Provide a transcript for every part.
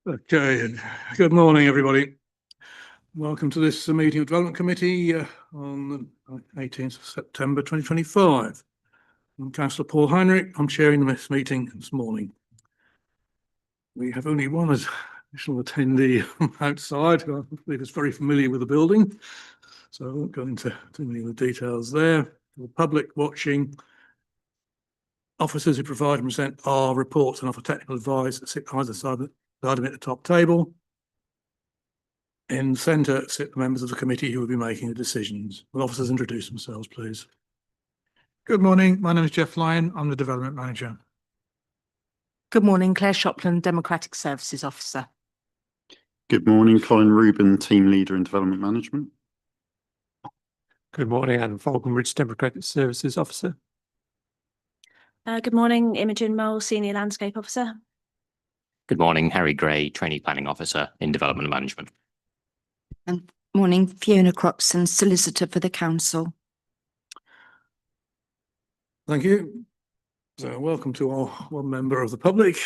Okay, good morning, everybody. Welcome to this meeting of Development Committee on the 18th of September 2025. I'm Councillor Paul Heinrich. I'm chairing this meeting this morning. We have only one additional attendee outside, who I believe is very familiar with the building, so I won't go into too many of the details there. For the public watching, officers who provide and present our reports and offer technical advice sit either side of it at the top table. In the centre sit the members of the committee who will be making the decisions. Will officers introduce themselves, please? Good morning. My name is Jeff Lyon. I'm the Development Manager. Good morning, Claire Shopland, Democratic Services Officer. Good morning, Colin Rubin, Team Leader in Development Management. Good morning, Adam Falconbridge, Democratic Services Officer. Good morning, Imogen Mole, Senior Landscape Officer. Good morning, Harry Gray, Trainee Planning Officer in Development Management. And morning, Fiona Croxton, Solicitor for the Council. Thank you. So welcome to our one member of the public.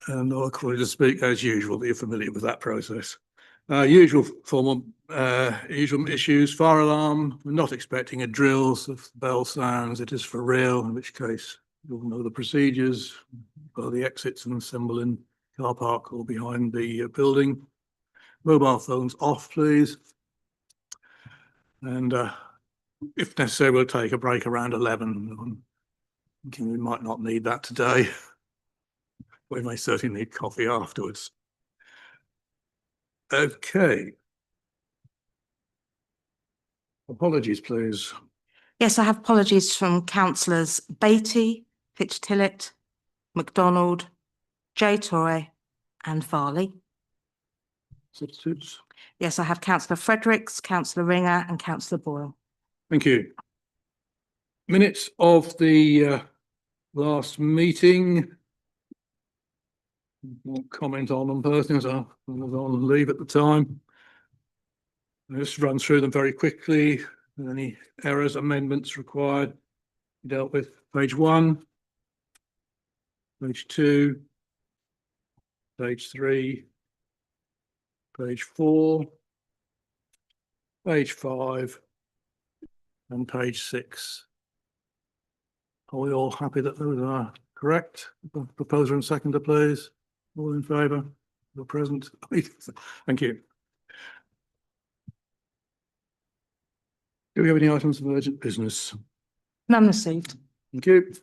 And I'll call you to speak as usual, but you're familiar with that process. Usual issues, fire alarm. We're not expecting a drill, so if the bell sounds, it is for real, in which case you'll know the procedures, go the exits and assemble in car park or behind the building. Mobile phones off, please. And if necessary, we'll take a break around 11. I'm thinking we might not need that today. We may certainly need coffee afterwards. Okay. Apologies, please. Yes, I have apologies from Councillors Beattie, Fitch-Tillett, MacDonald, J. Torre and Farley. Substitutes. Yes, I have Councillor Fredericks, Councillor Ringer and Councillor Boyle. Thank you. Minutes of the last meeting. Won't comment on them personally, as I was on leave at the time. I'll just run through them very quickly. Any errors, amendments required, dealt with. Page 1, page 2, page 3, page 4, page 5, and page 6. Are we all happy that those are correct? Proposer and seconder, please. All in favour? You're present. Thank you. Do we have any items of urgent business? None received. Thank you.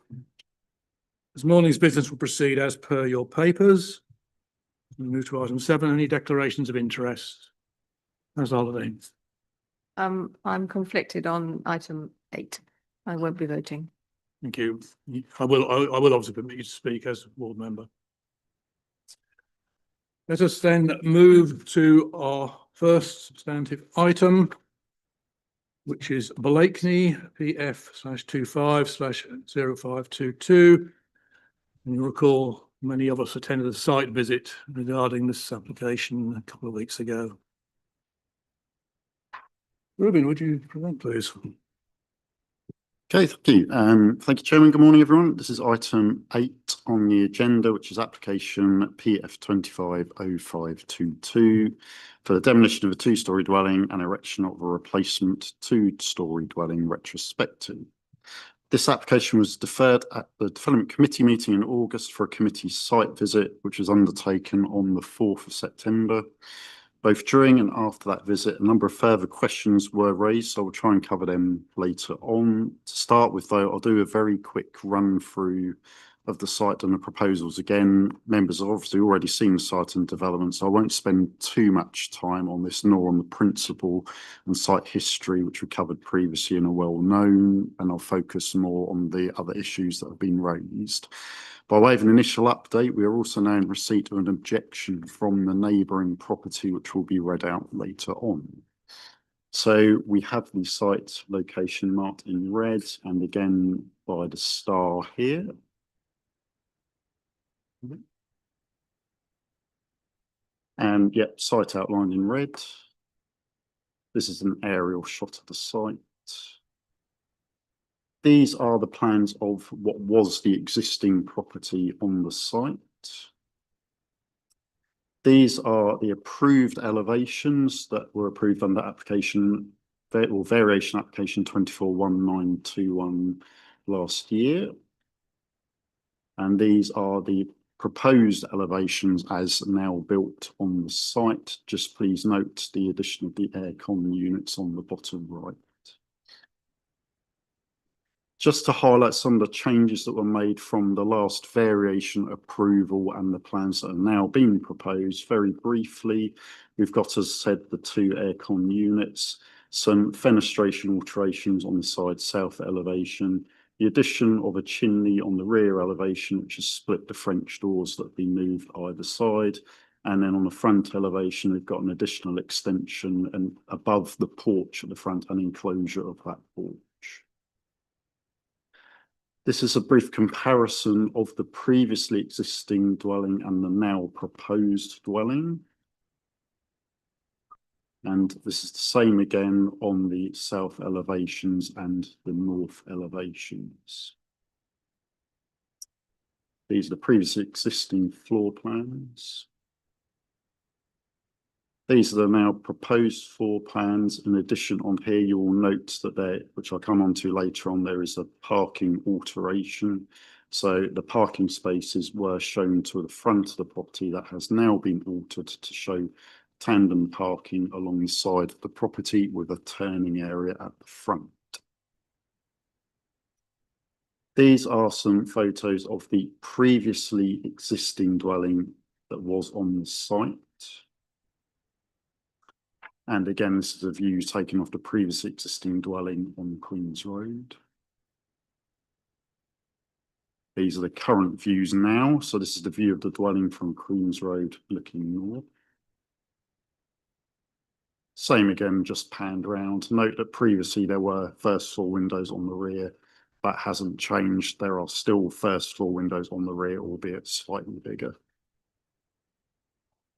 This morning's business will proceed as per your papers. We move to item 7. Any declarations of interest? How's Holiday? I'm conflicted on item 8. I won't be voting. Thank you. I will obviously permit you to speak as ward member. Let us then move to our first substantive item, which is Blakeney PF/25/0522. And you'll recall many of us attended a site visit regarding this application a couple of weeks ago. Rubin, would you present, please? Okay, thank you. Thank you, Chairman. Good morning, everyone. This is item 8 on the agenda, which is application PF250522 for the demolition of a 2-storey dwelling and erection of a replacement 2-storey dwelling retrospective. This application was deferred at the Development Committee meeting in August for a committee site visit, which was undertaken on the 4th of September. Both during and after that visit, a number of further questions were raised, so I'll try and cover them later on. To start with, though, I'll do a very quick run through of the site and the proposals. Again, members have obviously already seen the site and development, so I won't spend too much time on this, nor on the principle and site history, which we covered previously and are well known, and I'll focus more on the other issues that have been raised. By way of an initial update, we are also now in receipt of an objection from the neighbouring property, which will be read out later on. So we have the site location marked in red, and again by the star here. And yep, site outlined in red. This is an aerial shot of the site. These are the plans of what was the existing property on the site. These are the approved elevations that were approved under application or variation application 241921 last year. And these are the proposed elevations as now built on the site. Just please note the addition of the aircon units on the bottom right. Just to highlight some of the changes that were made from the last variation approval and the plans that are now being proposed, very briefly, we've got, as said, the 2 aircon units, some fenestration alterations on the side south elevation, the addition of a chimney on the rear elevation, which has split the French doors that have been moved either side. And then on the front elevation, we've got an additional extension and above the porch at the front, an enclosure of that porch. This is a brief comparison of the previously existing dwelling and the now proposed dwelling. And this is the same again on the south elevations and the north elevations. These are the previously existing floor plans. These are the now proposed floor plans. In addition, on here, you will note that there, which I'll come on to later on, there is a parking alteration. So the parking spaces were shown to the front of the property that has now been altered to show tandem parking along the side of the property with a turning area at the front. These are some photos of the previously existing dwelling that was on the site. And again, this is a view taken of the previously existing dwelling on Queen's Road. These are the current views now. So this is the view of the dwelling from Queen's Road looking north. Same again, just panned round. Note that previously there were first floor windows on the rear. That hasn't changed. There are still first floor windows on the rear, albeit slightly bigger.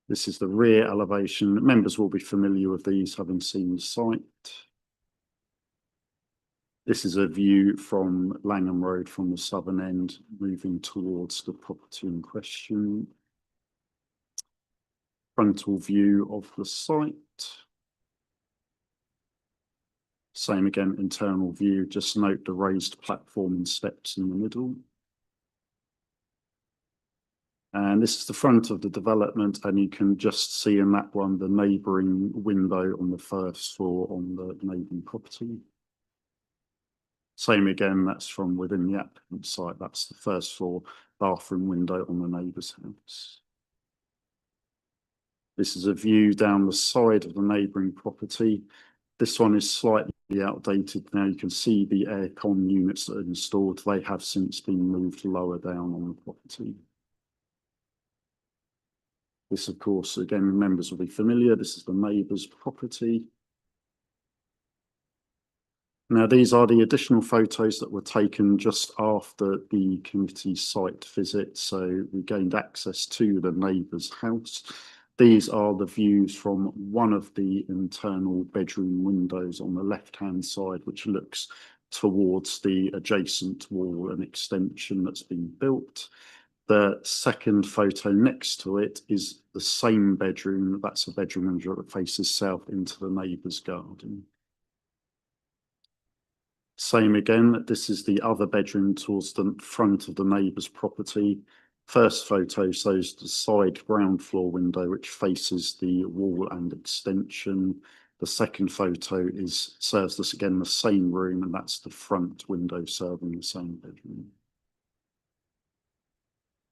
This is the rear elevation. Members will be familiar with these, having seen the site. This is a view from Langham Road from the southern end, moving towards the property in question. Frontal view of the site. Same again, internal view. Just note the raised platform and steps in the middle. And this is the front of the development, and you can just see in that one the neighbouring window on the first floor on the neighbouring property. Same again, that's from within the applicant site. That's the first floor bathroom window on the neighbour's house. This is a view down the side of the neighbouring property. This one is slightly outdated now. You can see the aircon units that are installed. They have since been moved lower down on the property. This, of course, again, members will be familiar. This is the neighbour's property. Now, these are the additional photos that were taken just after the committee site visit. So we gained access to the neighbour's house. These are the views from one of the internal bedroom windows on the left-hand side, which looks towards the adjacent wall and extension that's been built. The second photo next to it is the same bedroom. That's a bedroom that faces south into the neighbour's garden. Same again, this is the other bedroom towards the front of the neighbour's property. First photo shows the side ground floor window, which faces the wall and extension. The second photo serves us again the same room, and that's the front window serving the same bedroom.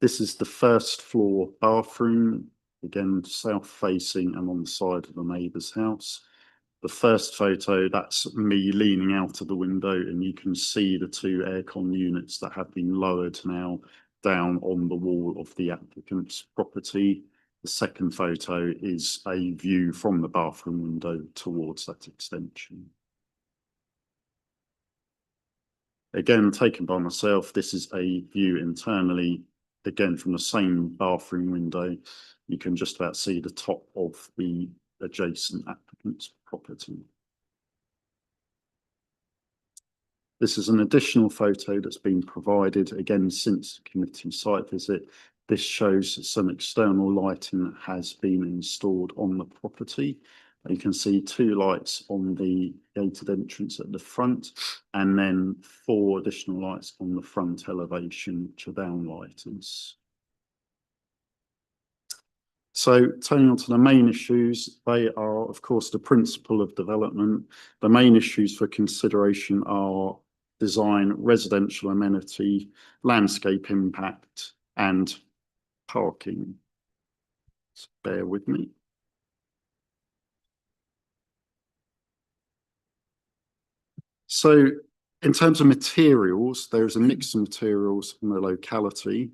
This is the first floor bathroom, again, south facing and on the side of the neighbour's house. The first photo, that's me leaning out of the window, and you can see the 2 aircon units that have been lowered now down on the wall of the applicant's property. The second photo is a view from the bathroom window towards that extension. Again, taken by myself, this is a view internally, again from the same bathroom window. You can just about see the top of the adjacent applicant's property. This is an additional photo that's been provided again since the committee site visit. This shows some external lighting that has been installed on the property. You can see 2 lights on the gated entrance at the front, and then 4 additional lights on the front elevation, which are downlighters. So turning on to the main issues, they are, of course, the principle of development. The main issues for consideration are design, residential amenity, landscape impact, and parking. So bear with me. So in terms of materials, there is a mix of materials in the locality.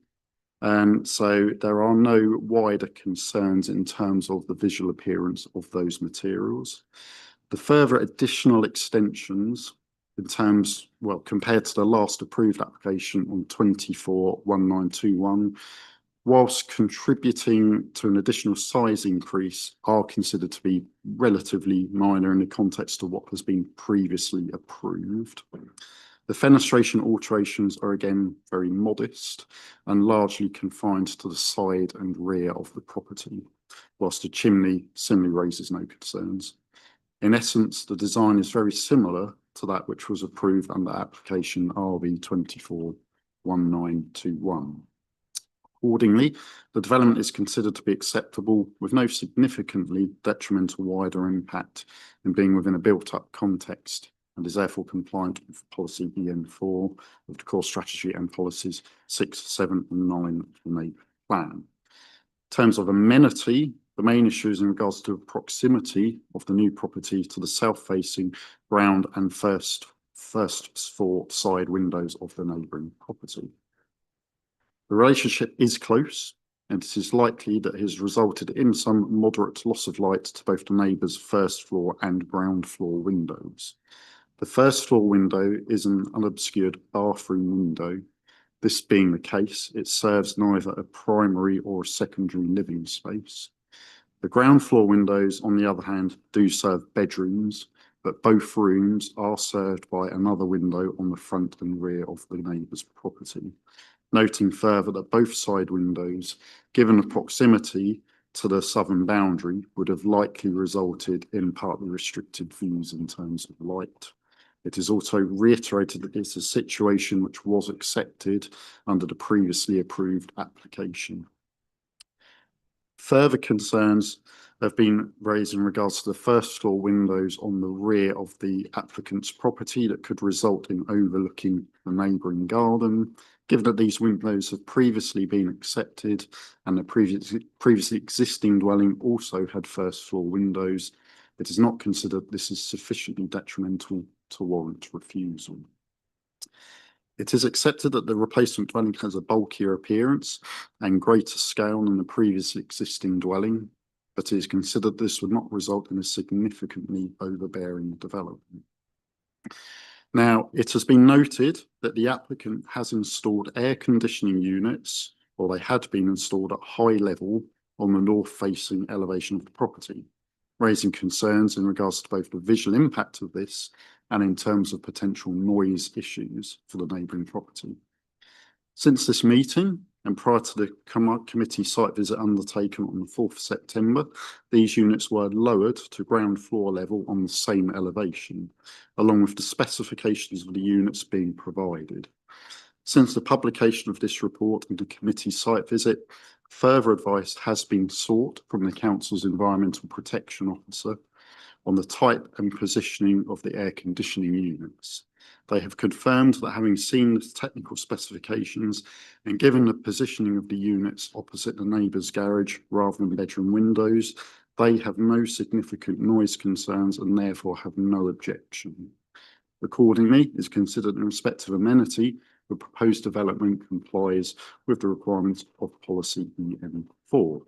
So there are no wider concerns in terms of the visual appearance of those materials. The further additional extensions in terms, well, compared to the last approved application on 241921, whilst contributing to an additional size increase, are considered to be relatively minor in the context of what has been previously approved. The fenestration alterations are again very modest and largely confined to the side and rear of the property, whilst the chimney similarly raises no concerns. In essence, the design is very similar to that which was approved under application RV 241921. Accordingly, the development is considered to be acceptable with no significantly detrimental wider impact in being within a built-up context, and is therefore compliant with policy EN4 of the core strategy and policies 6, 7 and 9 of the NAPE plan. In terms of amenity, the main issues in regards to proximity of the new property to the south-facing ground and first 4 side windows of the neighbouring property. The relationship is close, and it is likely that it has resulted in some moderate loss of light to both the neighbours' first floor and ground floor windows. The first floor window is an unobscured bathroom window. This being the case, it serves neither a primary or a secondary living space. The ground floor windows, on the other hand, do serve bedrooms, but both rooms are served by another window on the front and rear of the neighbour's property. Noting further that both side windows, given the proximity to the southern boundary, would have likely resulted in partly restricted views in terms of light. It is also reiterated that it's a situation which was accepted under the previously approved application. Further concerns have been raised in regards to the first floor windows on the rear of the applicant's property that could result in overlooking the neighbouring garden. Given that these windows have previously been accepted and the previously existing dwelling also had first floor windows, it is not considered this is sufficiently detrimental to warrant refusal. It is accepted that the replacement dwelling has a bulkier appearance and greater scale than the previously existing dwelling, but it is considered this would not result in a significantly overbearing development. Now, it has been noted that the applicant has installed air conditioning units, or they had been installed at high level on the north-facing elevation of the property, raising concerns in regards to both the visual impact of this and in terms of potential noise issues for the neighbouring property. Since this meeting, and prior to the committee site visit undertaken on the 4th of September, these units were lowered to ground floor level on the same elevation, along with the specifications of the units being provided. Since the publication of this report and the committee site visit, further advice has been sought from the Council's Environmental Protection Officer on the type and positioning of the air conditioning units. They have confirmed that having seen the technical specifications and given the positioning of the units opposite the neighbour's garage rather than bedroom windows, they have no significant noise concerns and therefore have no objection. Accordingly, it is considered in respect of amenity, the proposed development complies with the requirements of policy EN4.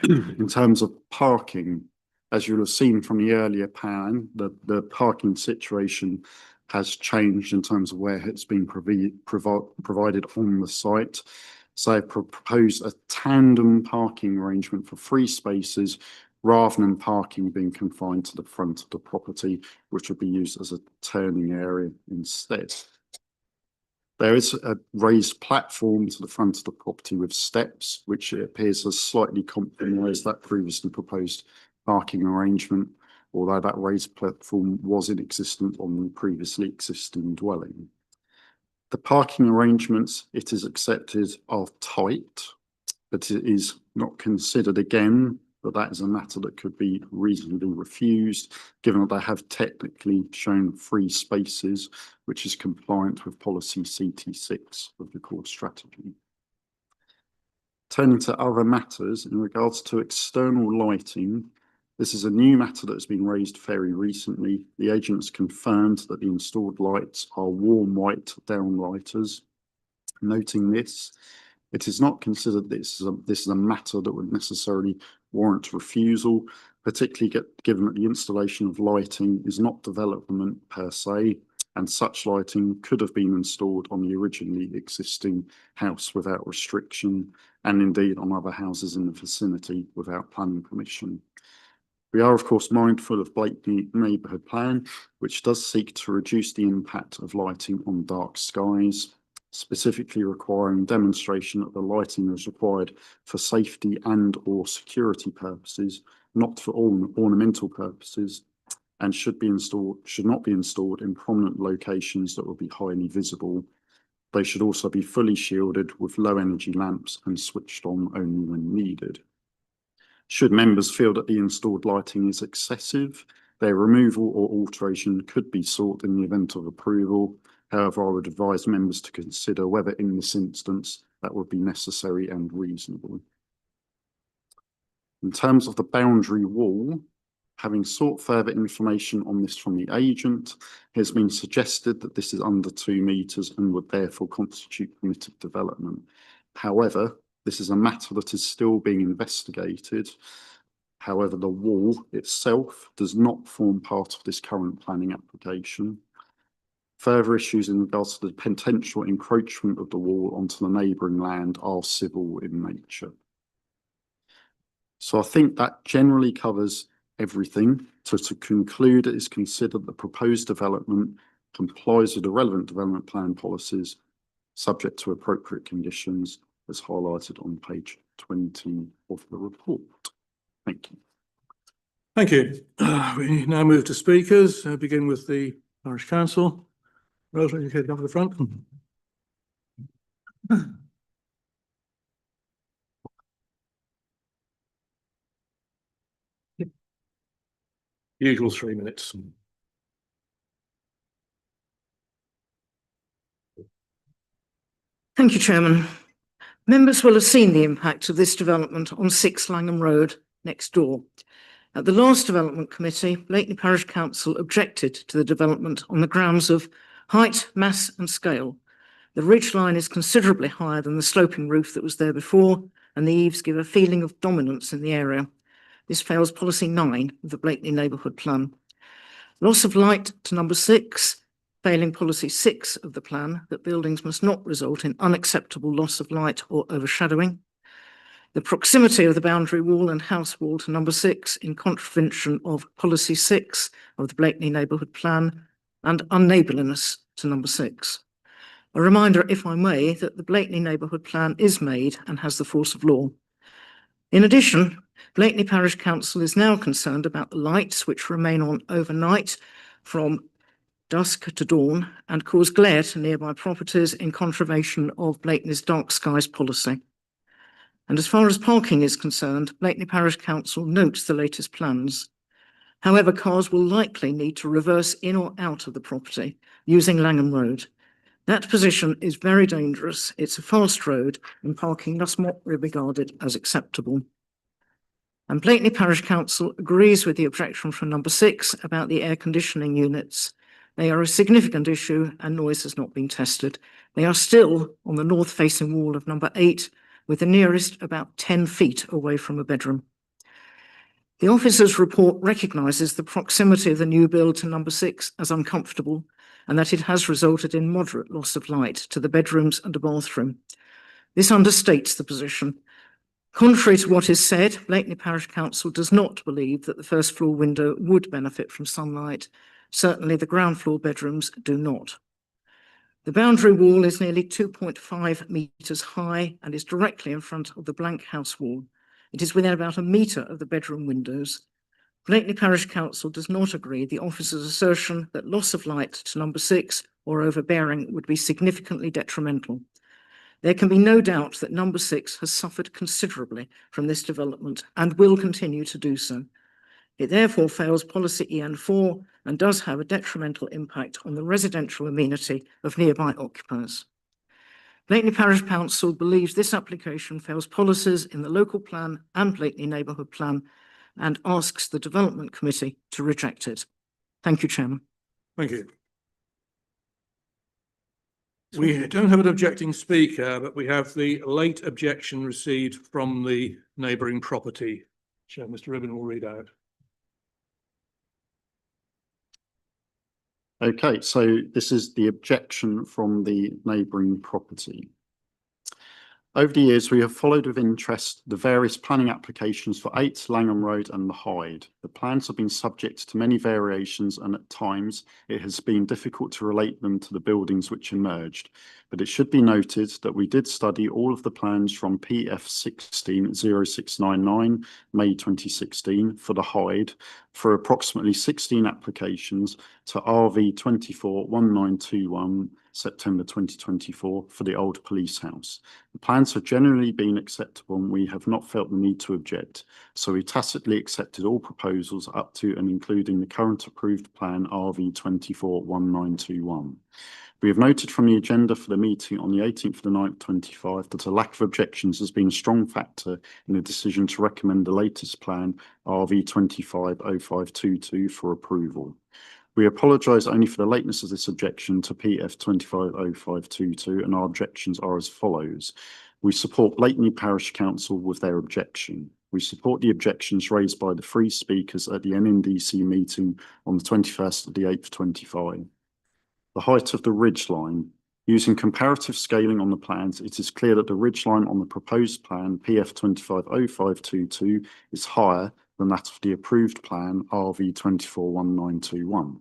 In terms of parking, as you'll have seen from the earlier plan, the parking situation has changed in terms of where it's been provided on the site. So I propose a tandem parking arrangement for 3 spaces rather than parking being confined to the front of the property, which would be used as a turning area instead. There is a raised platform to the front of the property with steps, which it appears has slightly compromised that previously proposed parking arrangement, although that raised platform was in existence on the previously existing dwelling. The parking arrangements, it is accepted, are tight, but it is not considered again that that is a matter that could be reasonably refused, given that they have technically shown free spaces, which is compliant with policy CT6 of the core strategy. Turning to other matters, in regards to external lighting, this is a new matter that has been raised very recently. The agent has confirmed that the installed lights are warm white downlighters. Noting this, it is not considered this is a matter that would necessarily warrant refusal, particularly given that the installation of lighting is not development per se, and such lighting could have been installed on the originally existing house without restriction, and indeed on other houses in the vicinity without planning permission. We are, of course, mindful of Blakeney Neighbourhood Plan, which does seek to reduce the impact of lighting on dark skies, specifically requiring demonstration that the lighting is required for safety and/or security purposes, not for ornamental purposes, and should not be installed in prominent locations that will be highly visible. They should also be fully shielded with low energy lamps and switched on only when needed. Should members feel that the installed lighting is excessive, their removal or alteration could be sought in the event of approval. However, I would advise members to consider whether in this instance that would be necessary and reasonable. In terms of the boundary wall, having sought further information on this from the agent, it has been suggested that this is under 2 metres and would therefore constitute permitted development. However, this is a matter that is still being investigated. However, the wall itself does not form part of this current planning application. Further issues in regards to the potential encroachment of the wall onto the neighbouring land are civil in nature. So I think that generally covers everything. So to conclude, it is considered the proposed development complies with the relevant development plan policies, subject to appropriate conditions, as highlighted on page 20 of the report. Thank you. Thank you. We now move to speakers. Begin with the Parish Council. Rosalie, you can come to the front. Usual 3 minutes. Thank you, Chairman. Members will have seen the impact of this development on 6 Langham Road next door. At the last development committee, Blakeney Parish Council objected to the development on the grounds of height, mass and scale. The ridge line is considerably higher than the sloping roof that was there before, and the eaves give a feeling of dominance in the area. This fails policy 9 of the Blakeney Neighbourhood Plan. Loss of light to number 6, failing policy 6 of the plan, that buildings must not result in unacceptable loss of light or overshadowing. The proximity of the boundary wall and house wall to number 6 in contravention of policy 6 of the Blakeney Neighbourhood Plan, and unneighbourliness to number 6. A reminder, if I may, that the Blakeney Neighbourhood Plan is made and has the force of law. In addition, Blakeney Parish Council is now concerned about the lights which remain on overnight from dusk to dawn and cause glare to nearby properties in contravention of Blakeney's dark skies policy. And as far as parking is concerned, Blakeney Parish Council notes the latest plans. However, cars will likely need to reverse in or out of the property using Langham Road. That position is very dangerous. It's a fast road and parking must not be regarded as acceptable. And Blakeney Parish Council agrees with the objection from number 6 about the air conditioning units. They are a significant issue and noise has not been tested. They are still on the north facing wall of number 8, with the nearest about 10 feet away from a bedroom. The officer's report recognises the proximity of the new build to number 6 as uncomfortable and that it has resulted in moderate loss of light to the bedrooms and a bathroom. This understates the position. Contrary to what is said, Blakeney Parish Council does not believe that the first floor window would benefit from sunlight. Certainly the ground floor bedrooms do not. The boundary wall is nearly 2.5 metres high and is directly in front of the blank house wall. It is within about a metre of the bedroom windows. Blakeney Parish Council does not agree the officer's assertion that loss of light to number 6 or overbearing would be significantly detrimental. There can be no doubt that number 6 has suffered considerably from this development and will continue to do so. It therefore fails policy EN4 and does have a detrimental impact on the residential amenity of nearby occupiers. Blakeney Parish Council believes this application fails policies in the local plan and Blakeney Neighbourhood Plan and asks the Development Committee to reject it. Thank you, Chairman. Thank you. We don't have an objecting speaker, but we have the late objection received from the neighbouring property. Chair, Mr. Ribbon will read out. Okay, so this is the objection from the neighbouring property. Over the years, we have followed with interest the various planning applications for 8 Langham Road and the Hyde. The plans have been subject to many variations and at times it has been difficult to relate them to the buildings which emerged. But it should be noted that we did study all of the plans from PF 160699, May 2016, for the Hyde, for approximately 16 applications to RV 241921, September 2024, for the old police house. The plans have generally been acceptable and we have not felt the need to object, so we tacitly accepted all proposals up to and including the current approved plan RV 241921. We have noted from the agenda for the meeting on the 18th of the 9th, 25, that a lack of objections has been a strong factor in the decision to recommend the latest plan RV 250522 for approval. We apologise only for the lateness of this objection to PF 250522 and our objections are as follows. We support Blakeney Parish Council with their objection. We support the objections raised by the 3 speakers at the NNDC meeting on the 21st of the 8th, 25. The height of the ridgeline. Using comparative scaling on the plans, it is clear that the ridgeline on the proposed plan PF 250522 is higher than that of the approved plan RV 241921.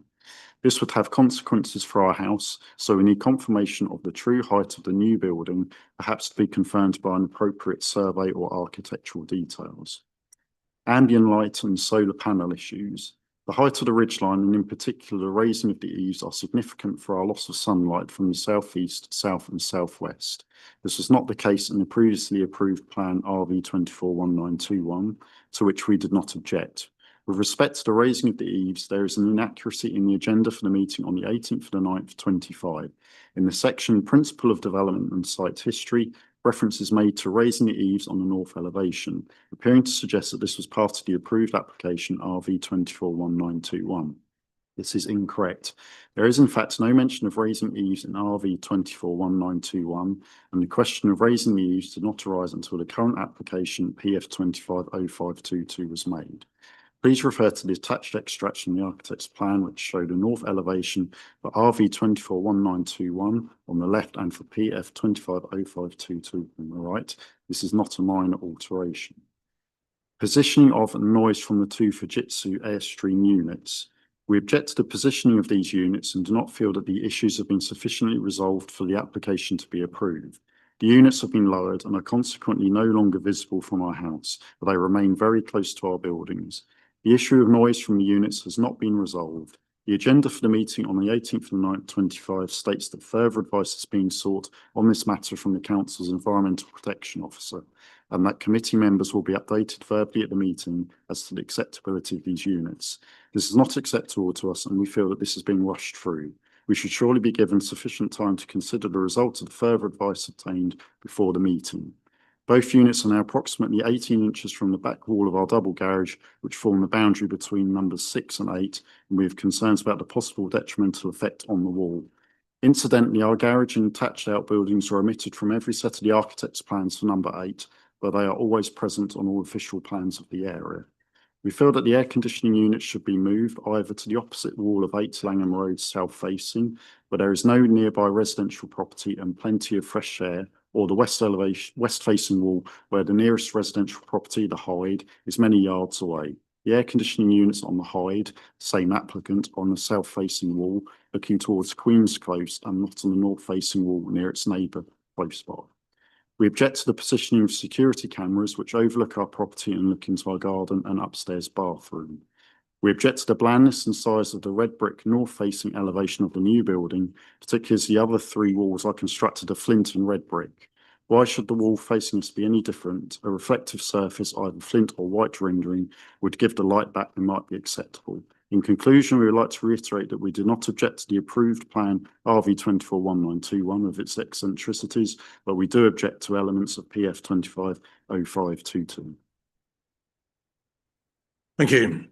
This would have consequences for our house, so we need confirmation of the true height of the new building, perhaps to be confirmed by an appropriate survey or architectural details. Ambient light and solar panel issues. The height of the ridgeline and in particular the raising of the eaves are significant for our loss of sunlight from the southeast, south and southwest. This was not the case in the previously approved plan RV 241921, to which we did not object. With respect to the raising of the eaves, there is an inaccuracy in the agenda for the meeting on the 18th of the 9th, 25. In the section Principle of Development and Site History, reference is made to raising the eaves on the north elevation, appearing to suggest that this was part of the approved application RV 241921. This is incorrect. There is in fact no mention of raising eaves in RV 241921, and the question of raising the eaves did not arise until the current application PF 250522 was made. Please refer to the attached extract from the architect's plan, which showed a north elevation for RV 241921 on the left and for PF 250522 on the right. This is not a minor alteration. Positioning of noise from the 2 Fujitsu Airstream units. We object to the positioning of these units and do not feel that the issues have been sufficiently resolved for the application to be approved. The units have been lowered and are consequently no longer visible from our house, but they remain very close to our buildings. The issue of noise from the units has not been resolved. The agenda for the meeting on the 18th of the 9th, 25 states that further advice is being sought on this matter from the Council's Environmental Protection Officer, and that committee members will be updated verbally at the meeting as to the acceptability of these units. This is not acceptable to us and we feel that this is being rushed through. We should surely be given sufficient time to consider the results of the further advice obtained before the meeting. Both units are now approximately 18 inches from the back wall of our double garage, which form the boundary between numbers 6 and 8, and we have concerns about the possible detrimental effect on the wall. Incidentally, our garage and attached outbuildings are omitted from every set of the architect's plans for number 8, but they are always present on all official plans of the area. We feel that the air conditioning units should be moved either to the opposite wall of 8 Langham Road south facing, where there is no nearby residential property and plenty of fresh air, or the west facing wall where the nearest residential property, the Hyde, is many yards away. The air conditioning units on the Hyde, same applicant, on the south-facing wall, looking towards Queen's Close and not on the north-facing wall near its neighbour, Close Bar. We object to the positioning of security cameras which overlook our property and look into our garden and upstairs bathroom. We object to the blandness and size of the red brick north-facing elevation of the new building, particularly as the other three walls are constructed of flint and red brick. Why should the wall facing us be any different? A reflective surface, either flint or white rendering, would give the light back and might be acceptable. In conclusion, we would like to reiterate that we do not object to the approved plan RV 241921 with its eccentricities, but we do object to elements of PF 250522. Thank you.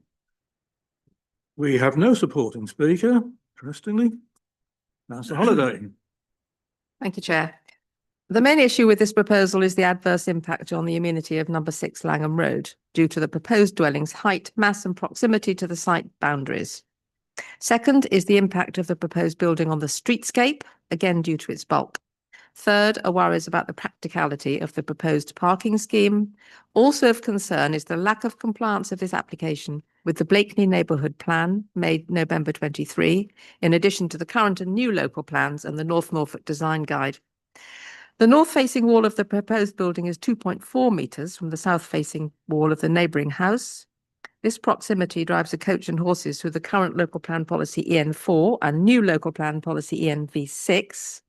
We have no supporting speaker, interestingly. Councillor Holliday. Thank you, Chair. The main issue with this proposal is the adverse impact on the amenity of number 6 Langham Road due to the proposed dwelling's height, mass and proximity to the site boundaries. Second is the impact of the proposed building on the streetscape, again due to its bulk. Third are worries about the practicality of the proposed parking scheme. Also of concern is the lack of compliance of this application with the Blakeney Neighbourhood Plan made November 23, in addition to the current and new local plans and the North Norfolk Design Guide. The north-facing wall of the proposed building is 2.4 metres from the south-facing wall of the neighbouring house. This proximity drives a coach and horses through the current local plan policy EN4 and new local plan policy ENV6,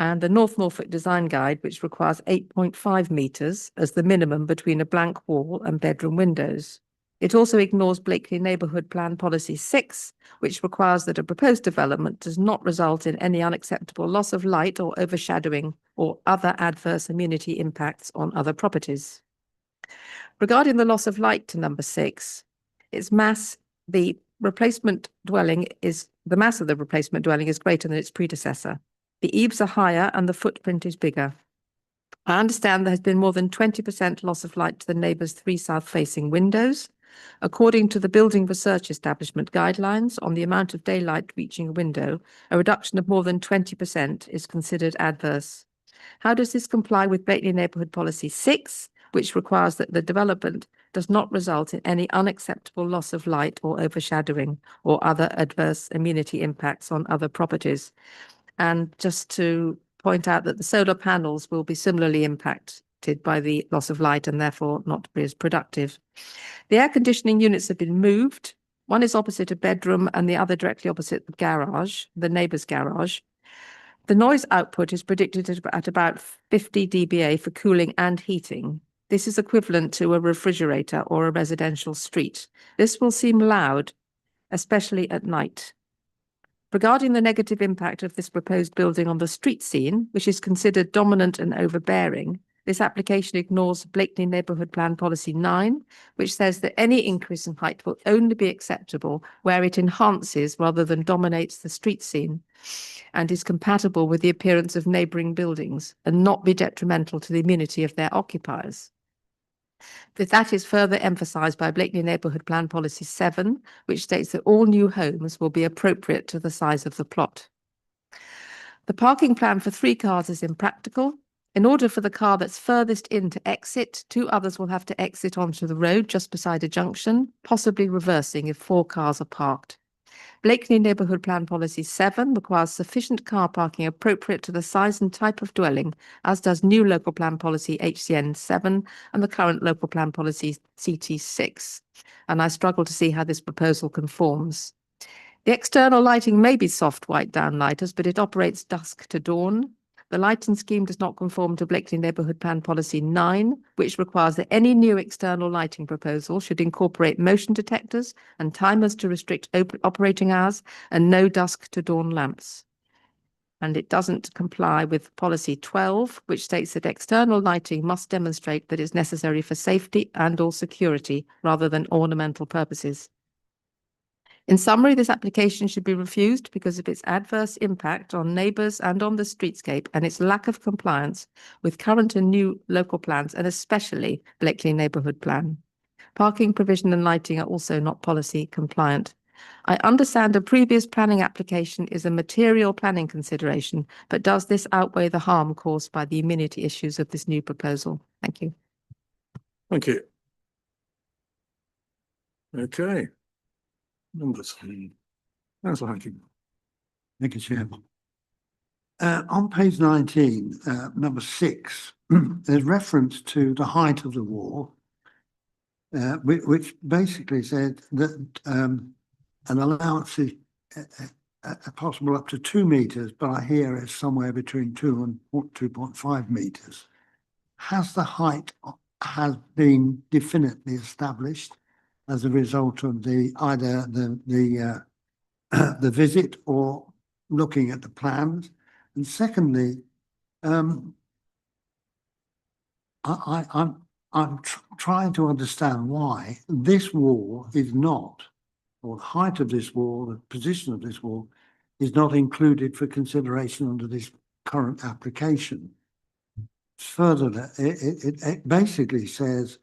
and the North Norfolk Design Guide, which requires 8.5 metres as the minimum between a blank wall and bedroom windows. It also ignores Blakeney Neighbourhood Plan Policy 6, which requires that a proposed development does not result in any unacceptable loss of light or overshadowing or other adverse amenity impacts on other properties. Regarding the loss of light to number 6, its mass, the mass of the replacement dwelling is greater than its predecessor. The eaves are higher and the footprint is bigger. I understand there has been more than 20% loss of light to the neighbour's 3 south-facing windows. According to the Building Research Establishment guidelines on the amount of daylight reaching a window, a reduction of more than 20% is considered adverse. How does this comply with Blakeney Neighbourhood Policy 6, which requires that the development does not result in any unacceptable loss of light or overshadowing or other adverse amenity impacts on other properties? And just to point out that the solar panels will be similarly impacted by the loss of light and therefore not be as productive. The air conditioning units have been moved. One is opposite a bedroom and the other directly opposite the garage, the neighbour's garage. The noise output is predicted at about 50 dBA for cooling and heating. This is equivalent to a refrigerator or a residential street. This will seem loud, especially at night. Regarding the negative impact of this proposed building on the street scene, which is considered dominant and overbearing, this application ignores Blakeney Neighbourhood Plan Policy 9, which says that any increase in height will only be acceptable where it enhances rather than dominates the street scene and is compatible with the appearance of neighbouring buildings and not be detrimental to the amenity of their occupiers. That is further emphasised by Blakeney Neighbourhood Plan Policy 7, which states that all new homes will be appropriate to the size of the plot. The parking plan for 3 cars is impractical. In order for the car that's furthest in to exit, 2 others will have to exit onto the road just beside a junction, possibly reversing if 4 cars are parked. Blakeney Neighbourhood Plan Policy 7 requires sufficient car parking appropriate to the size and type of dwelling, as does new Local Plan Policy HCN 7 and the current Local Plan Policy CT 6. And I struggle to see how this proposal conforms. The external lighting may be soft white downlighters, but it operates dusk to dawn. The lighting scheme does not conform to Blakeney Neighbourhood Plan Policy 9, which requires that any new external lighting proposal should incorporate motion detectors and timers to restrict operating hours and no dusk to dawn lamps. And it doesn't comply with Policy 12, which states that external lighting must demonstrate that it's necessary for safety and/or security rather than ornamental purposes. In summary, this application should be refused because of its adverse impact on neighbours and on the streetscape and its lack of compliance with current and new local plans and especially Blakeney Neighbourhood Plan. Parking provision and lighting are also not policy compliant. I understand a previous planning application is a material planning consideration, but does this outweigh the harm caused by the amenity issues of this new proposal? Thank you. Thank you. Okay. Numbers. Councillor Hackett. Thank you, Chairman. On page 19, number 6, there's reference to the height of the wall, which basically said that an allowance is possible up to 2 metres, but I hear it's somewhere between 2 and 2.5 metres. Has the height been definitely established as a result of either the visit or looking at the plans? And secondly, I'm trying to understand why this wall is not, or the height of this wall, the position of this wall, is not included for consideration under this current application. Further, it basically says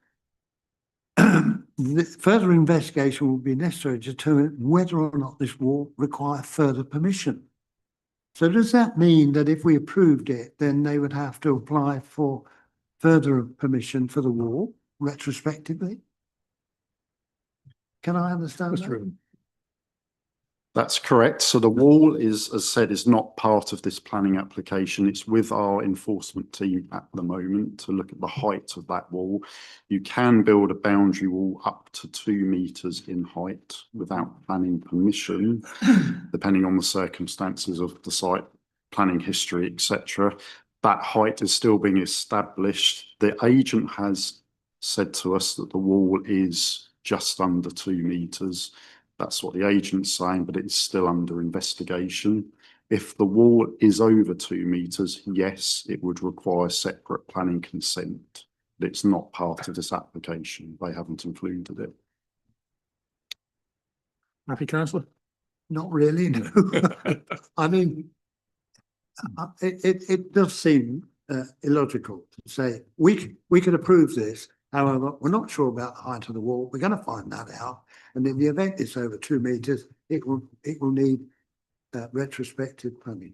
further investigation will be necessary to determine whether or not this wall requires further permission. So does that mean that if we approved it, then they would have to apply for further permission for the wall retrospectively? Can I understand that? That's correct. So the wall is, as said, is not part of this planning application. It's with our enforcement team at the moment to look at the height of that wall. You can build a boundary wall up to 2 metres in height without planning permission, depending on the circumstances of the site, planning history, etc. That height is still being established. The agent has said to us that the wall is just under 2 metres. That's what the agent's saying, but it's still under investigation. If the wall is over 2 metres, yes, it would require separate planning consent. But it's not part of this application. They haven't included it. Happy, councillor? Not really, no. I mean, it does seem illogical to say we could approve this. However, we're not sure about the height of the wall. We're going to find that out. And in the event it's over 2 metres, it will need retrospective planning.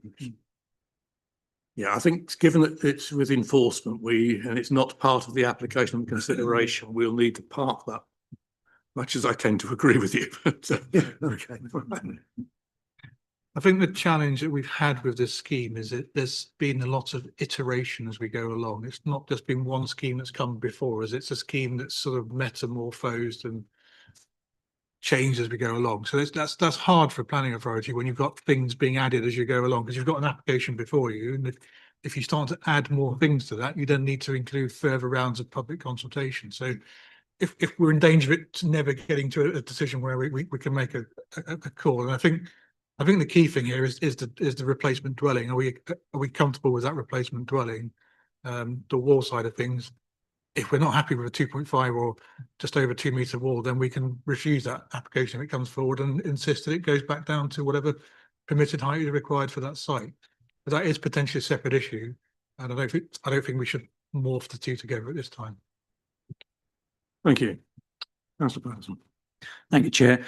Yeah, I think given that it's with enforcement, and it's not part of the application and consideration, we'll need to park that. Much as I tend to agree with you. Okay. I think the challenge that we've had with this scheme is that there's been a lot of iteration as we go along. It's not just been one scheme that's come before us. It's a scheme that's sort of metamorphosed and changed as we go along. So that's hard for a planning authority when you've got things being added as you go along, because you've got an application before you. And if you start to add more things to that, you then need to include further rounds of public consultation. So if we're in danger of it never getting to a decision where we can make a call. And I think the key thing here is the replacement dwelling. Are we comfortable with that replacement dwelling? The wall side of things. If we're not happy with a 2.5 or just over 2 metre wall, then we can refuse that application if it comes forward and insist that it goes back down to whatever permitted height is required for that site. But that is potentially a separate issue, and I don't think we should morph the two together at this time. Thank you. Councillor Patterson. Thank you, Chair.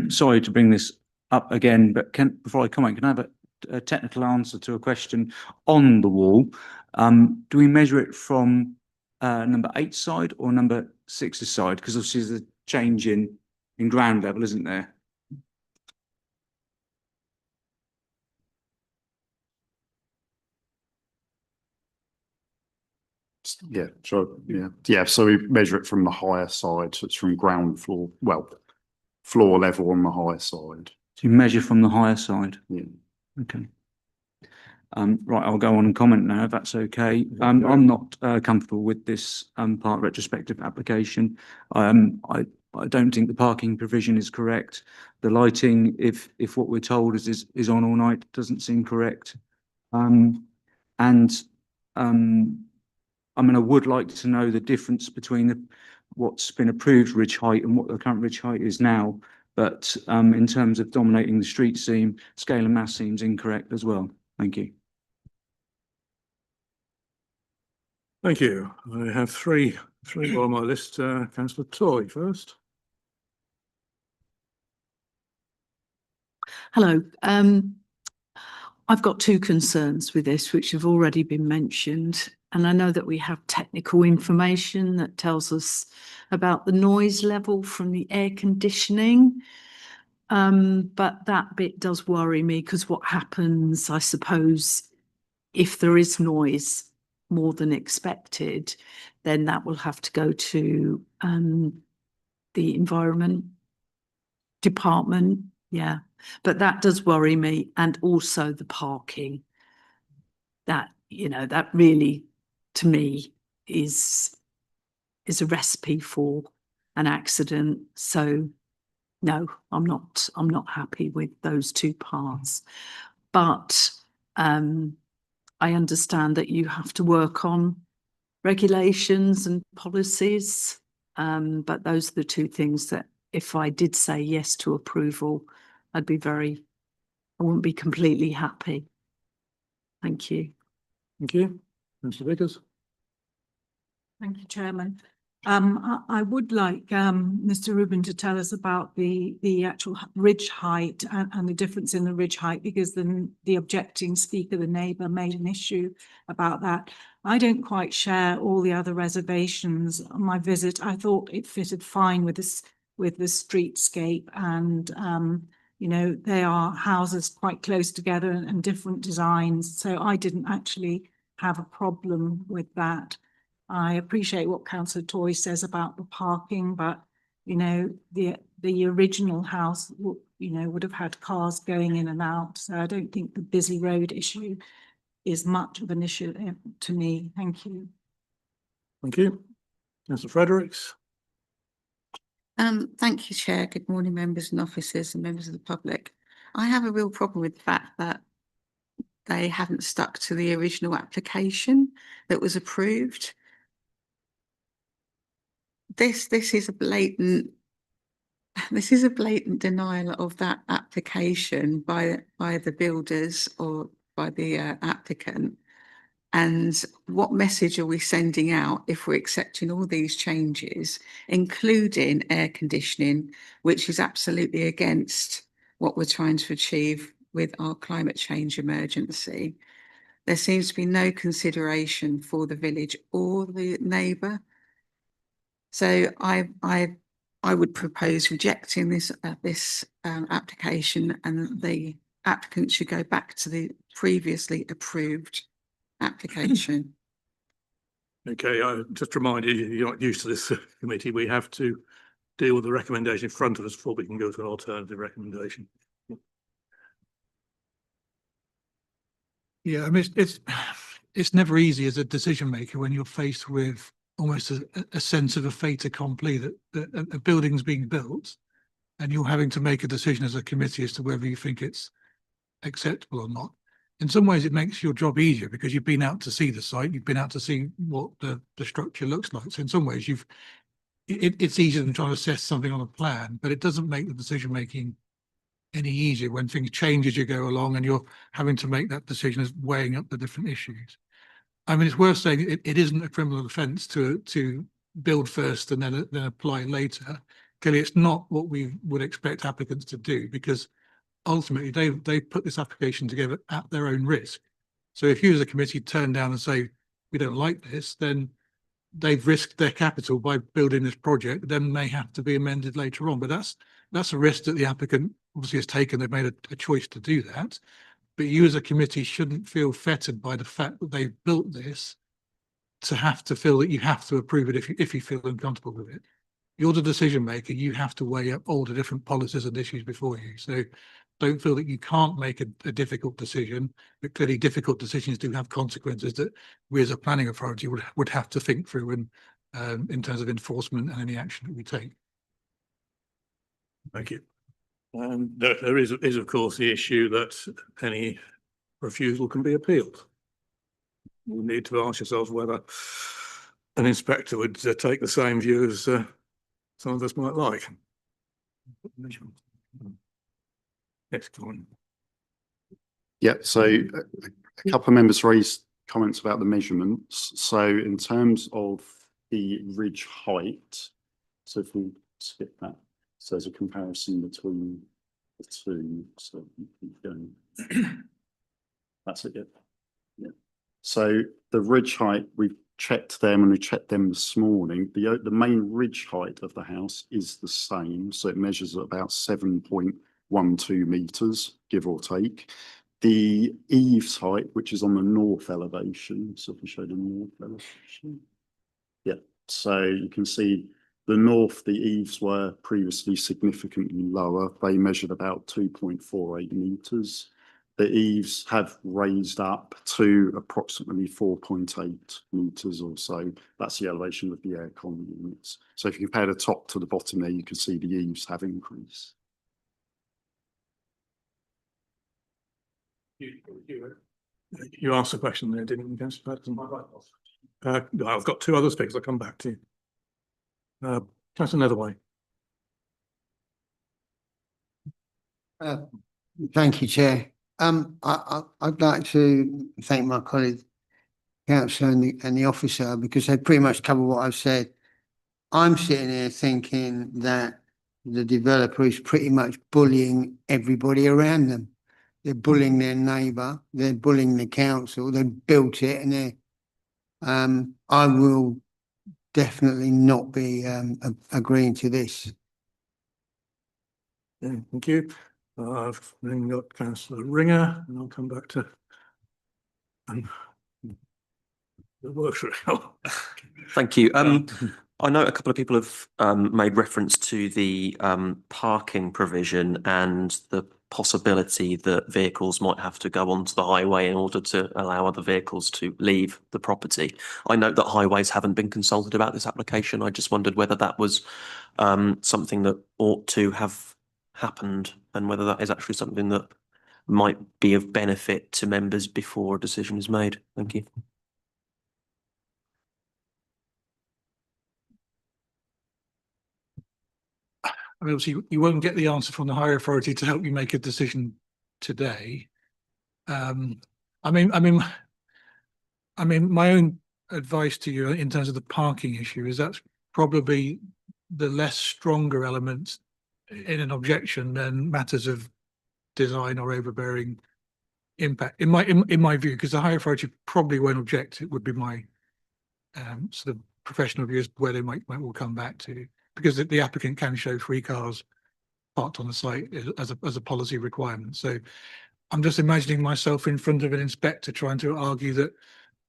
Sorry to bring this up again, but before I comment, can I have a technical answer to a question on the wall? Do we measure it from number 8 side or number 6's side? Because obviously there's a change in ground level, isn't there? Yeah, sure. Yeah. So we measure it from the higher side. So it's from ground floor, well, floor level on the higher side. So you measure from the higher side? Yeah. Okay. Right, I'll go on and comment now, if that's okay. I'm not comfortable with this part retrospective application. I don't think the parking provision is correct. The lighting, if what we're told is on all night, doesn't seem correct. I would like to know the difference between what's been approved ridge height and what the current ridge height is now. But in terms of dominating the street seam, scale and mass seems incorrect as well. Thank you. Thank you. I have three on my list. Councillor Toy first. Hello. I've got 2 concerns with this, which have already been mentioned. And I know that we have technical information that tells us about the noise level from the air conditioning. But that bit does worry me, because what happens, I suppose, if there is noise more than expected, then that will have to go to the environment department. Yeah, but that does worry me. And also the parking. That, you know, that really, to me, is a recipe for an accident. So no, I'm not happy with those two parts. But I understand that you have to work on regulations and policies. But those are the two things that, if I did say yes to approval, I wouldn't be completely happy. Thank you. Thank you. Councillor Vickers. Thank you, Chairman. I would like Mr. Rubin to tell us about the actual ridge height and the difference in the ridge height, because the objecting speaker, the neighbour, made an issue about that. I don't quite share all the other reservations. On my visit, I thought it fitted fine with this, with the streetscape, and you know, they are houses quite close together and different designs. So I didn't actually have a problem with that. I appreciate what Councillor Toy says about the parking, but you know, the original house, you know, would have had cars going in and out. So I don't think the busy road issue is much of an issue to me. Thank you. Thank you. Councillor Fredericks. Thank you, Chair. Good morning, members and officers and members of the public. I have a real problem with the fact that they haven't stuck to the original application that was approved. This is a blatant denial of that application by the builders or by the applicant. And what message are we sending out if we're accepting all these changes, including air conditioning, which is absolutely against what we're trying to achieve with our climate change emergency? There seems to be no consideration for the village or the neighbour. So I would propose rejecting this application, and the applicant should go back to the previously approved application. Okay, I just remind you, you're not used to this committee. We have to deal with the recommendation in front of us before we can go to an alternative recommendation. Yeah, I mean, it's never easy as a decision maker when you're faced with almost a sense of a fait accompli that a building's being built, and you're having to make a decision as a committee as to whether you think it's acceptable or not. In some ways, it makes your job easier because you've been out to see the site, you've been out to see what the structure looks like. So in some ways, it's easier than trying to assess something on a plan, but it doesn't make the decision making any easier when things change as you go along and you're having to make that decision as weighing up the different issues. I mean, it's worth saying it isn't a criminal offence to build first and then apply later. Clearly, it's not what we would expect applicants to do, because ultimately they put this application together at their own risk. So if you as a committee turn down and say, we don't like this, then they've risked their capital by building this project, then may have to be amended later on. But that's a risk that the applicant obviously has taken. They've made a choice to do that. But you as a committee shouldn't feel fettered by the fact that they've built this to have to feel that you have to approve it if you feel uncomfortable with it. You're the decision maker. You have to weigh up all the different policies and issues before you. So don't feel that you can't make a difficult decision, but clearly difficult decisions do have consequences that we as a planning authority would have to think through in terms of enforcement and any action that we take. Thank you. There is of course the issue that any refusal can be appealed. We need to ask ourselves whether an inspector would take the same view as some of us might like. Next comment. Yeah, so a couple of members raised comments about the measurements. So in terms of the ridge height, so if we skip that, so there's a comparison between the two. So keep going. That's it. Yeah. So the ridge height, we've checked them and we checked them this morning. The main ridge height of the house is the same. So it measures at about 7.12 meters, give or take. The eaves height, which is on the north elevation, so if we show the north elevation. Yeah, so you can see the eaves were previously significantly lower. They measured about 2.48 meters. The eaves have raised up to approximately 4.8 meters or so. That's the elevation of the aircon units. So if you compare the top to the bottom there, you can see the eaves have increased. You asked a question there, didn't you, Councillor Patterson? I've got two other speakers. I'll come back to you. Councillor Netherway. Thank you, Chair. I'd like to thank my colleague, councillor and the officer, because they pretty much cover what I've said. I'm sitting here thinking that the developer is pretty much bullying everybody around them. They're bullying their neighbour, they're bullying the council, they've built it, and I will definitely not be agreeing to this. Yeah, thank you. I've then got Councillor Ringer, and I'll come back to the workshop. Thank you. I know a couple of people have made reference to the parking provision and the possibility that vehicles might have to go onto the highway in order to allow other vehicles to leave the property. I note that highways haven't been consulted about this application. I just wondered whether that was something that ought to have happened and whether that is actually something that might be of benefit to members before a decision is made. Thank you. I mean, obviously, you won't get the answer from the higher authority to help you make a decision today. I mean, my own advice to you in terms of the parking issue is that's probably the less stronger element in an objection than matters of design or overbearing impact. In my view, because the higher authority probably won't object. It would be my sort of professional view as where they might will come back to. Because the applicant can show 3 cars parked on the site as a policy requirement. So I'm just imagining myself in front of an inspector trying to argue that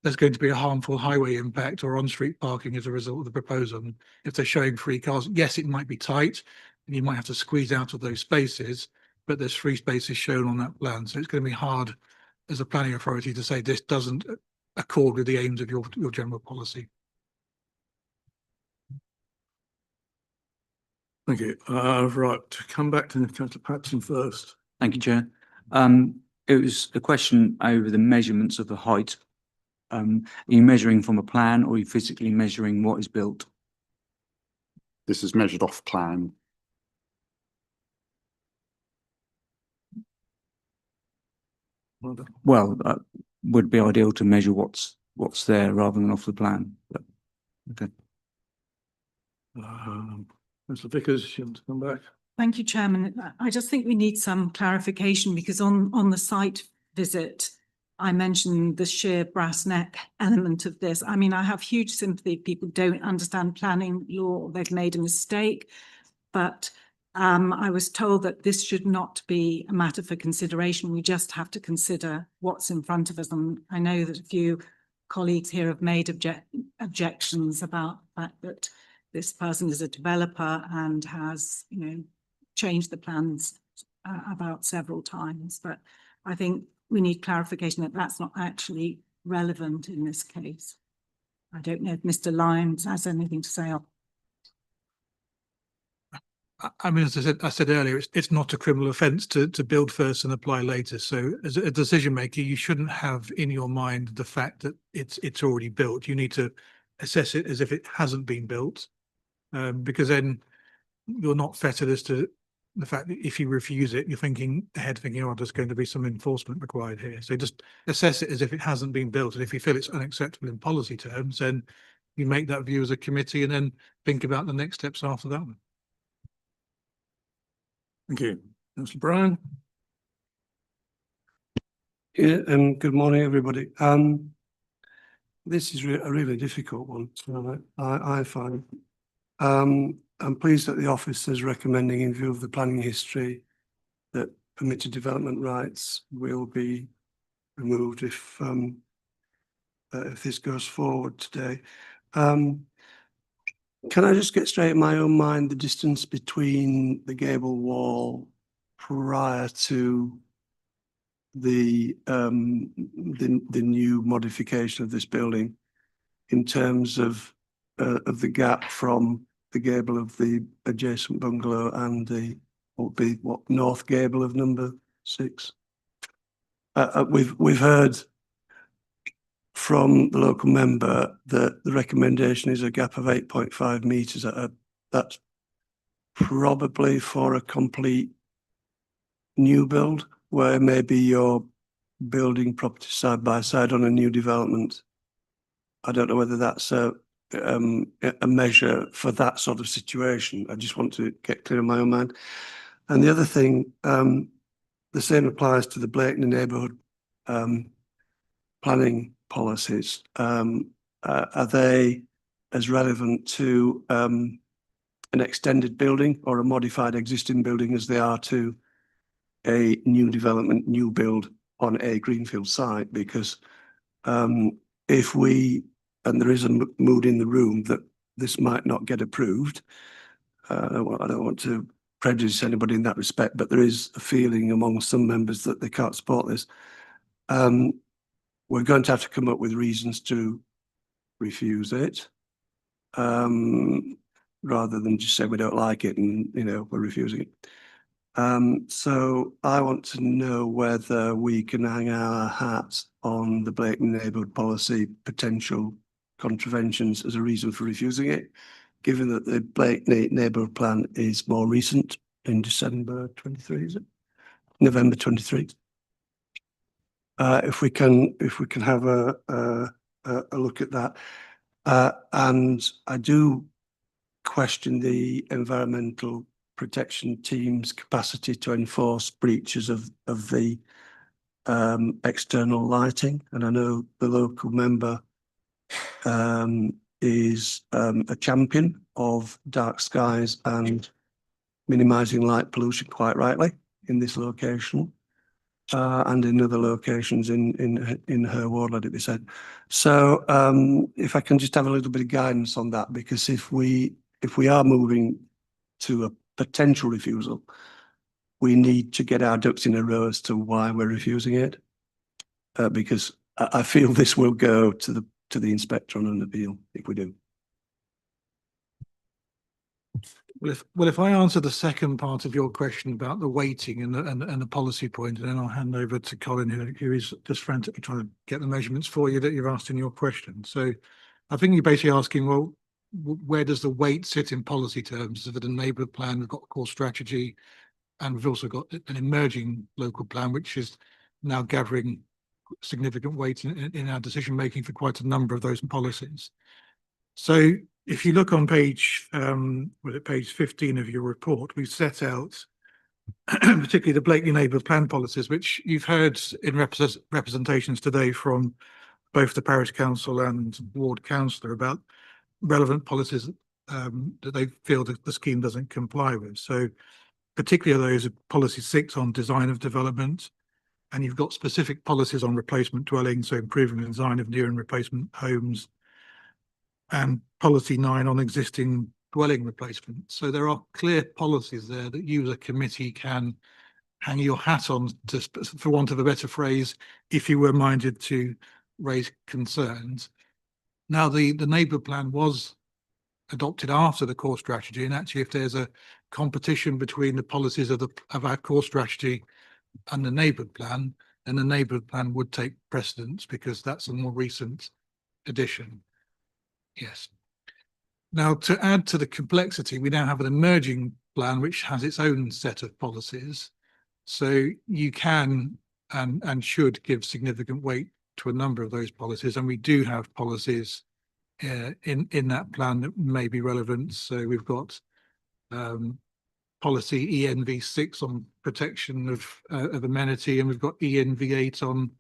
there's going to be a harmful highway impact or on-street parking as a result of the proposal. And if they're showing 3 cars, yes, it might be tight and you might have to squeeze out of those spaces, but there's 3 spaces shown on that plan. So it's going to be hard as a planning authority to say this doesn't accord with the aims of your general policy. Thank you. Right, to come back to Councillor Patterson first. Thank you, Chair. It was a question over the measurements of the height. Are you measuring from a plan or are you physically measuring what is built? This is measured off plan. Well, that would be ideal to measure what's there rather than off the plan. But, okay. Mr. Vickers, you want to come back? Thank you, Chairman. I just think we need some clarification because on the site visit, I mentioned the sheer brass neck element of this. I mean, I have huge sympathy if people don't understand planning law, they've made a mistake, but I was told that this should not be a matter for consideration. We just have to consider what's in front of us. And I know that a few colleagues here have made objections about the fact that this person is a developer and has, changed the plans about several times. But I think we need clarification that that's not actually relevant in this case. I don't know if Mr. Lyons has anything to say. I mean, as I said earlier, it's not a criminal offence to build first and apply later. So as a decision maker, you shouldn't have in your mind the fact that it's already built. You need to assess it as if it hasn't been built, because then you're not fettered as to the fact that if you refuse it, you're thinking ahead, oh, there's going to be some enforcement required here. So just assess it as if it hasn't been built. And if you feel it's unacceptable in policy terms, then you make that view as a committee and then think about the next steps after that one. Thank you. Councillor Brown. Yeah, good morning, everybody. This is a really difficult one, so I find. I'm pleased that the officer is recommending, in view of the planning history, that permitted development rights will be removed if this goes forward today. Can I just get straight in my own mind the distance between the gable wall prior to the new modification of this building in terms of the gap from the gable of the adjacent bungalow and the north gable of number 6? We've heard from the local member that the recommendation is a gap of 8.5 metres. That's probably for a complete new build, where maybe you're building property side by side on a new development. I don't know whether that's a measure for that sort of situation. I just want to get clear in my own mind. And the other thing, the same applies to the Blakeney neighbourhood planning policies. Are they as relevant to an extended building or a modified existing building as they are to a new development, new build on a greenfield site? Because if we, and there is a mood in the room that this might not get approved, I don't want to prejudice anybody in that respect, but there is a feeling among some members that they can't support this. We're going to have to come up with reasons to refuse it, rather than just say we don't like it and, you know, we're refusing it. So I want to know whether we can hang our hats on the Blakeney neighbourhood policy potential contraventions as a reason for refusing it, given that the Blakeney neighbourhood plan is more recent, in December 23, is it? November 23. If we can have a look at that. And I do question the environmental protection team's capacity to enforce breaches of the external lighting. And I know the local member is a champion of dark skies and minimising light pollution, quite rightly, in this location. And in other locations in her ward, let it be said. So if I can just have a little bit of guidance on that, because if we are moving to a potential refusal, we need to get our ducks in a row as to why we're refusing it, because I feel this will go to the inspector on an appeal if we do. Well, if I answer the second part of your question about the weighting and the policy point, and then I'll hand over to Colin, who is just frantically trying to get the measurements for you that you've asked in your question. So I think you're basically asking, well, where does the weight sit in policy terms? So for the neighbourhood plan, we've got a core strategy, and we've also got an emerging local plan, which is now gathering significant weight in our decision making for quite a number of those policies. So if you look on page 15 of your report, we've set out particularly the Blakeney neighbourhood plan policies, which you've heard in representations today from both the parish council and ward councillor about relevant policies that they feel that the scheme doesn't comply with. So particularly those are policy 6 on design of development, and you've got specific policies on replacement dwellings, so improving the design of new and replacement homes, and policy 9 on existing dwelling replacement. So there are clear policies there that you as a committee can hang your hat on, to, for want of a better phrase, if you were minded to raise concerns. Now, the neighbourhood plan was adopted after the core strategy, and actually if there's a competition between the policies of our core strategy and the neighbourhood plan, then the neighbourhood plan would take precedence because that's a more recent addition. Yes. Now, to add to the complexity, we now have an emerging plan which has its own set of policies. So you can and should give significant weight to a number of those policies, and we do have policies in that plan that may be relevant. So we've got policy ENV6 on protection of amenity, and we've got ENV8 on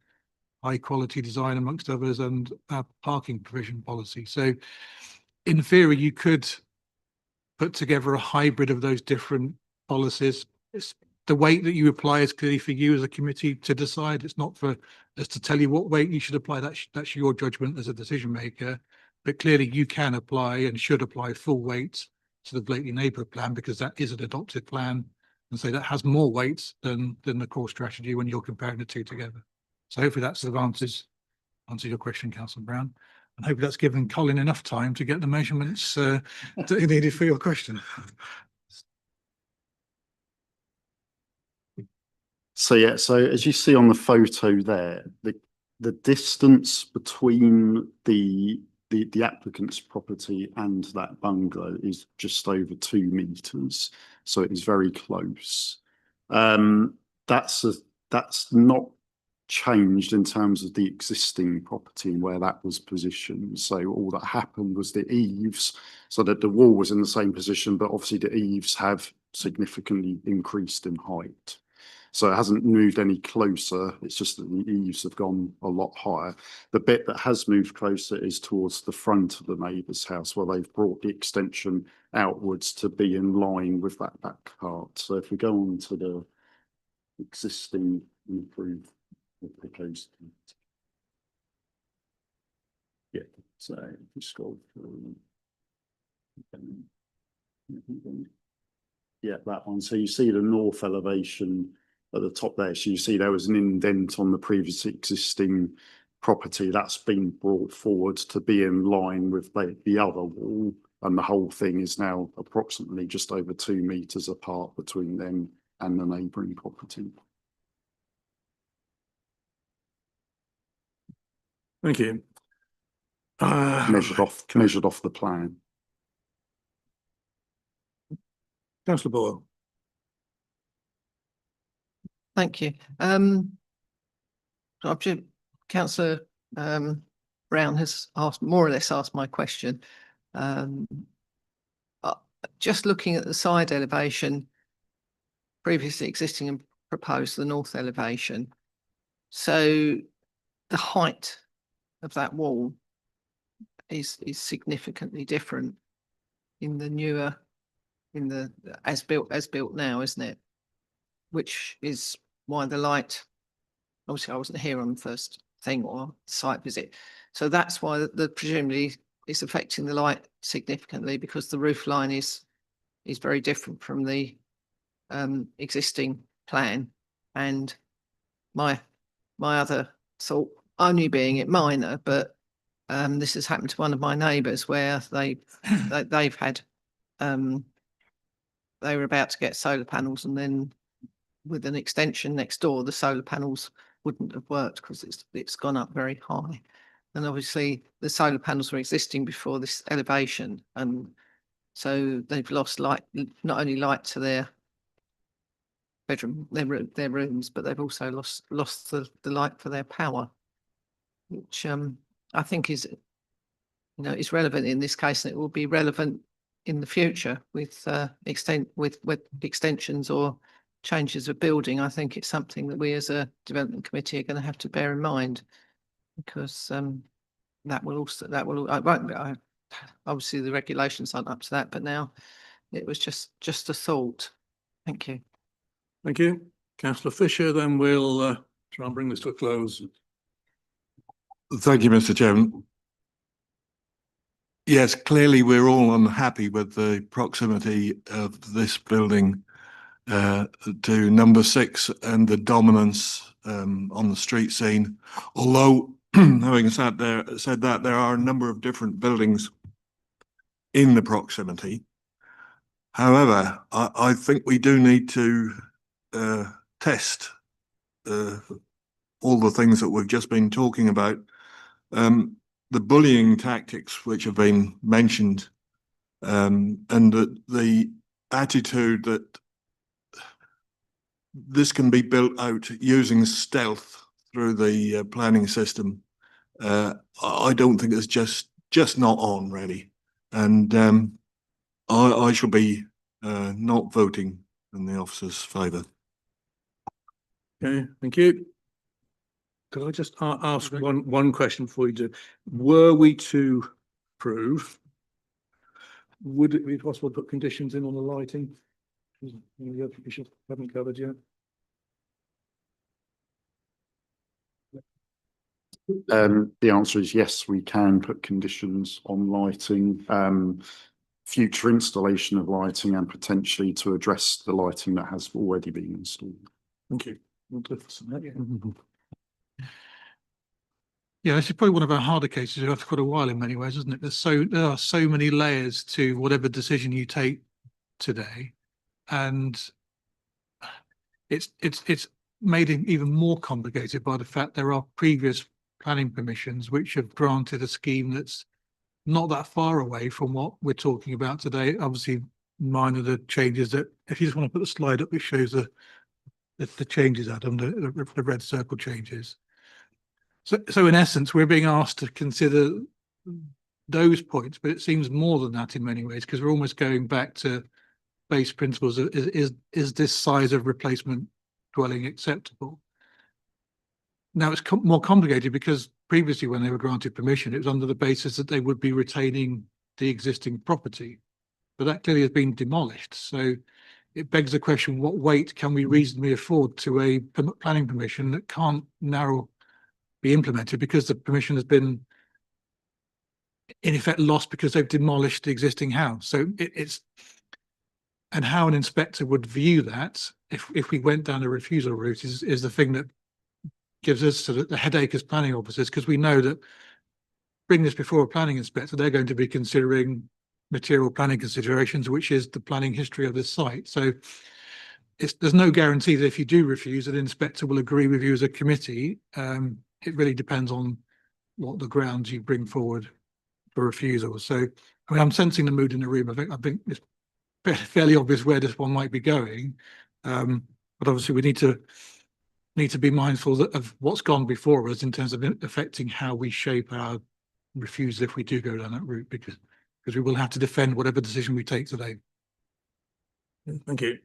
high quality design amongst others, and our parking provision policy. So in theory, you could put together a hybrid of those different policies. The weight that you apply is clearly for you as a committee to decide. It's not for us to tell you what weight you should apply. That's your judgment as a decision maker. But clearly you can apply and should apply full weight to the Blakeney Neighbourhood Plan, because that is an adopted plan. And so that has more weight than the core strategy when you're comparing the two together. So hopefully that sort of answers your question, Councillor Brown. And hopefully that's given Colin enough time to get the measurements that he needed for your question. So yeah, so as you see on the photo there, the distance between the applicant's property and that bungalow is just over 2 meters, so it is very close. That's not changed in terms of the existing property and where that was positioned. So all that happened was the eaves, so that the wall was in the same position, but obviously the eaves have significantly increased in height. So it hasn't moved any closer. It's just that the eaves have gone a lot higher. The bit that has moved closer is towards the front of the neighbour's house, where they've brought the extension outwards to be in line with that back part. So if we go on to the existing improved proposed. Yeah, so if you scroll through. Yeah, that one. So you see the north elevation at the top there. So you see there was an indent on the previous existing property that's been brought forward to be in line with the other wall, and the whole thing is now approximately just over 2 meters apart between them and the neighbouring property. Thank you. Measured off the plan. Councillor Boyle. Thank you. Councillor Brown has more or less asked my question. Just looking at the side elevation, previously existing and proposed, the north elevation. So the height of that wall is significantly different in the newer, in the as built now, isn't it? Which is why the light, obviously I wasn't here on the first thing or site visit, so that's why the presumably is affecting the light significantly, because the roof line is very different from the existing plan. And my other thought, only being it minor, but this has happened to one of my neighbours where they've had they were about to get solar panels, and then with an extension next door, the solar panels wouldn't have worked because it's gone up very high. And obviously the solar panels were existing before this elevation, and so they've lost light, not only light to their bedroom, their rooms, but they've also lost the light for their power, which I think is, is relevant in this case, and it will be relevant in the future with extensions or changes of building. I think it's something that we as a development committee are going to have to bear in mind, because obviously the regulations aren't up to that, but now it was just a thought. Thank you. Thank you. Councillor Fisher, then we'll try and bring this to a close. Thank you, Mr. Chairman. Yes, clearly we're all unhappy with the proximity of this building to number 6 and the dominance on the street scene. Although, having said that, there are a number of different buildings in the proximity. However, I think we do need to test all the things that we've just been talking about. The bullying tactics which have been mentioned, and the attitude that this can be built out using stealth through the planning system, I don't think it's just not on really, and I shall be not voting in the officer's favour. Okay, thank you. Could I just ask one question before you do? Were we to approve, would it be possible to put conditions in on the lighting? Any other issues haven't covered yet? The answer is yes, we can put conditions on lighting, future installation of lighting and potentially to address the lighting that has already been installed. Thank you. Yeah, this is probably one of our harder cases we've had for quite a while in many ways, isn't it? There are so many layers to whatever decision you take today, and it's made it even more complicated by the fact there are previous planning permissions which have granted a scheme that's not that far away from what we're talking about today. Obviously, mine are the changes that, if you just want to put the slide up, it shows the changes, Adam, the red circle changes. So in essence, we're being asked to consider those points, but it seems more than that in many ways, because we're almost going back to base principles. Is this size of replacement dwelling acceptable? Now it's more complicated because previously when they were granted permission, it was under the basis that they would be retaining the existing property, but that clearly has been demolished. So it begs the question, what weight can we reasonably afford to a planning permission that can't now be implemented because the permission has been in effect lost because they've demolished the existing house? So it's, and how an inspector would view that if we went down the refusal route is the thing that gives us sort of the headache as planning officers, because we know that bring this before a planning inspector, they're going to be considering material planning considerations, which is the planning history of this site. So there's no guarantee that if you do refuse, that an inspector will agree with you as a committee. It really depends on what the grounds you bring forward for refusal. So, I mean, I'm sensing the mood in the room. I think it's fairly obvious where this one might be going. But obviously we need to be mindful of what's gone before us in terms of affecting how we shape our refusal if we do go down that route, because we will have to defend whatever decision we take today. Thank you.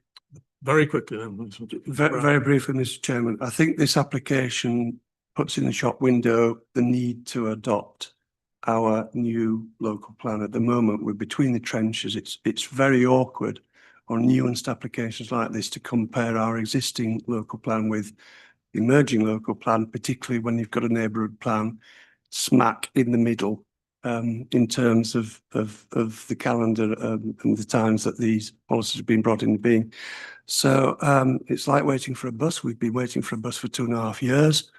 Very quickly then. Very briefly, Mr. Chairman, I think this application puts in the shop window the need to adopt our new local plan. At the moment, we're between the trenches. It's very awkward on nuanced applications like this to compare our existing local plan with the emerging local plan, particularly when you've got a neighbourhood plan smack in the middle in terms of the calendar and the times that these policies have been brought into being. So it's like waiting for a bus. We've been waiting for a bus for 2.5 years.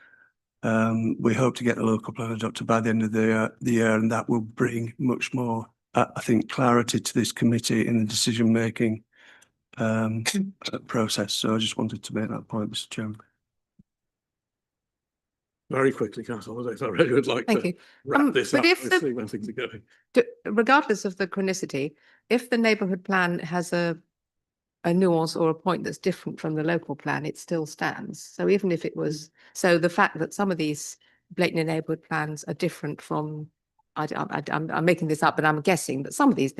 We hope to get the local plan adopted by the end of the year, and that will bring much more, I think, clarity to this committee in the decision-making process. So I just wanted to make that point, Mr. Chairman. Very quickly, Councillor, I really would like to wrap this up and see when things are going. Regardless of the chronicity, if the neighbourhood plan has a nuance or a point that's different from the local plan, it still stands. So even if it was, so the fact that some of these blatantly neighbourhood plans are different from, I'm making this up, but I'm guessing that some of these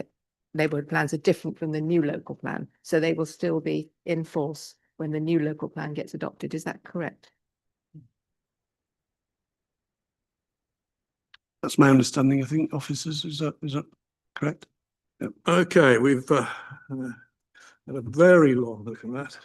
neighbourhood plans are different from the new local plan. So they will still be in force when the new local plan gets adopted. Is that correct? That's my understanding, I think, officers. Is that correct? Yep. Okay, we've had a very long look at that.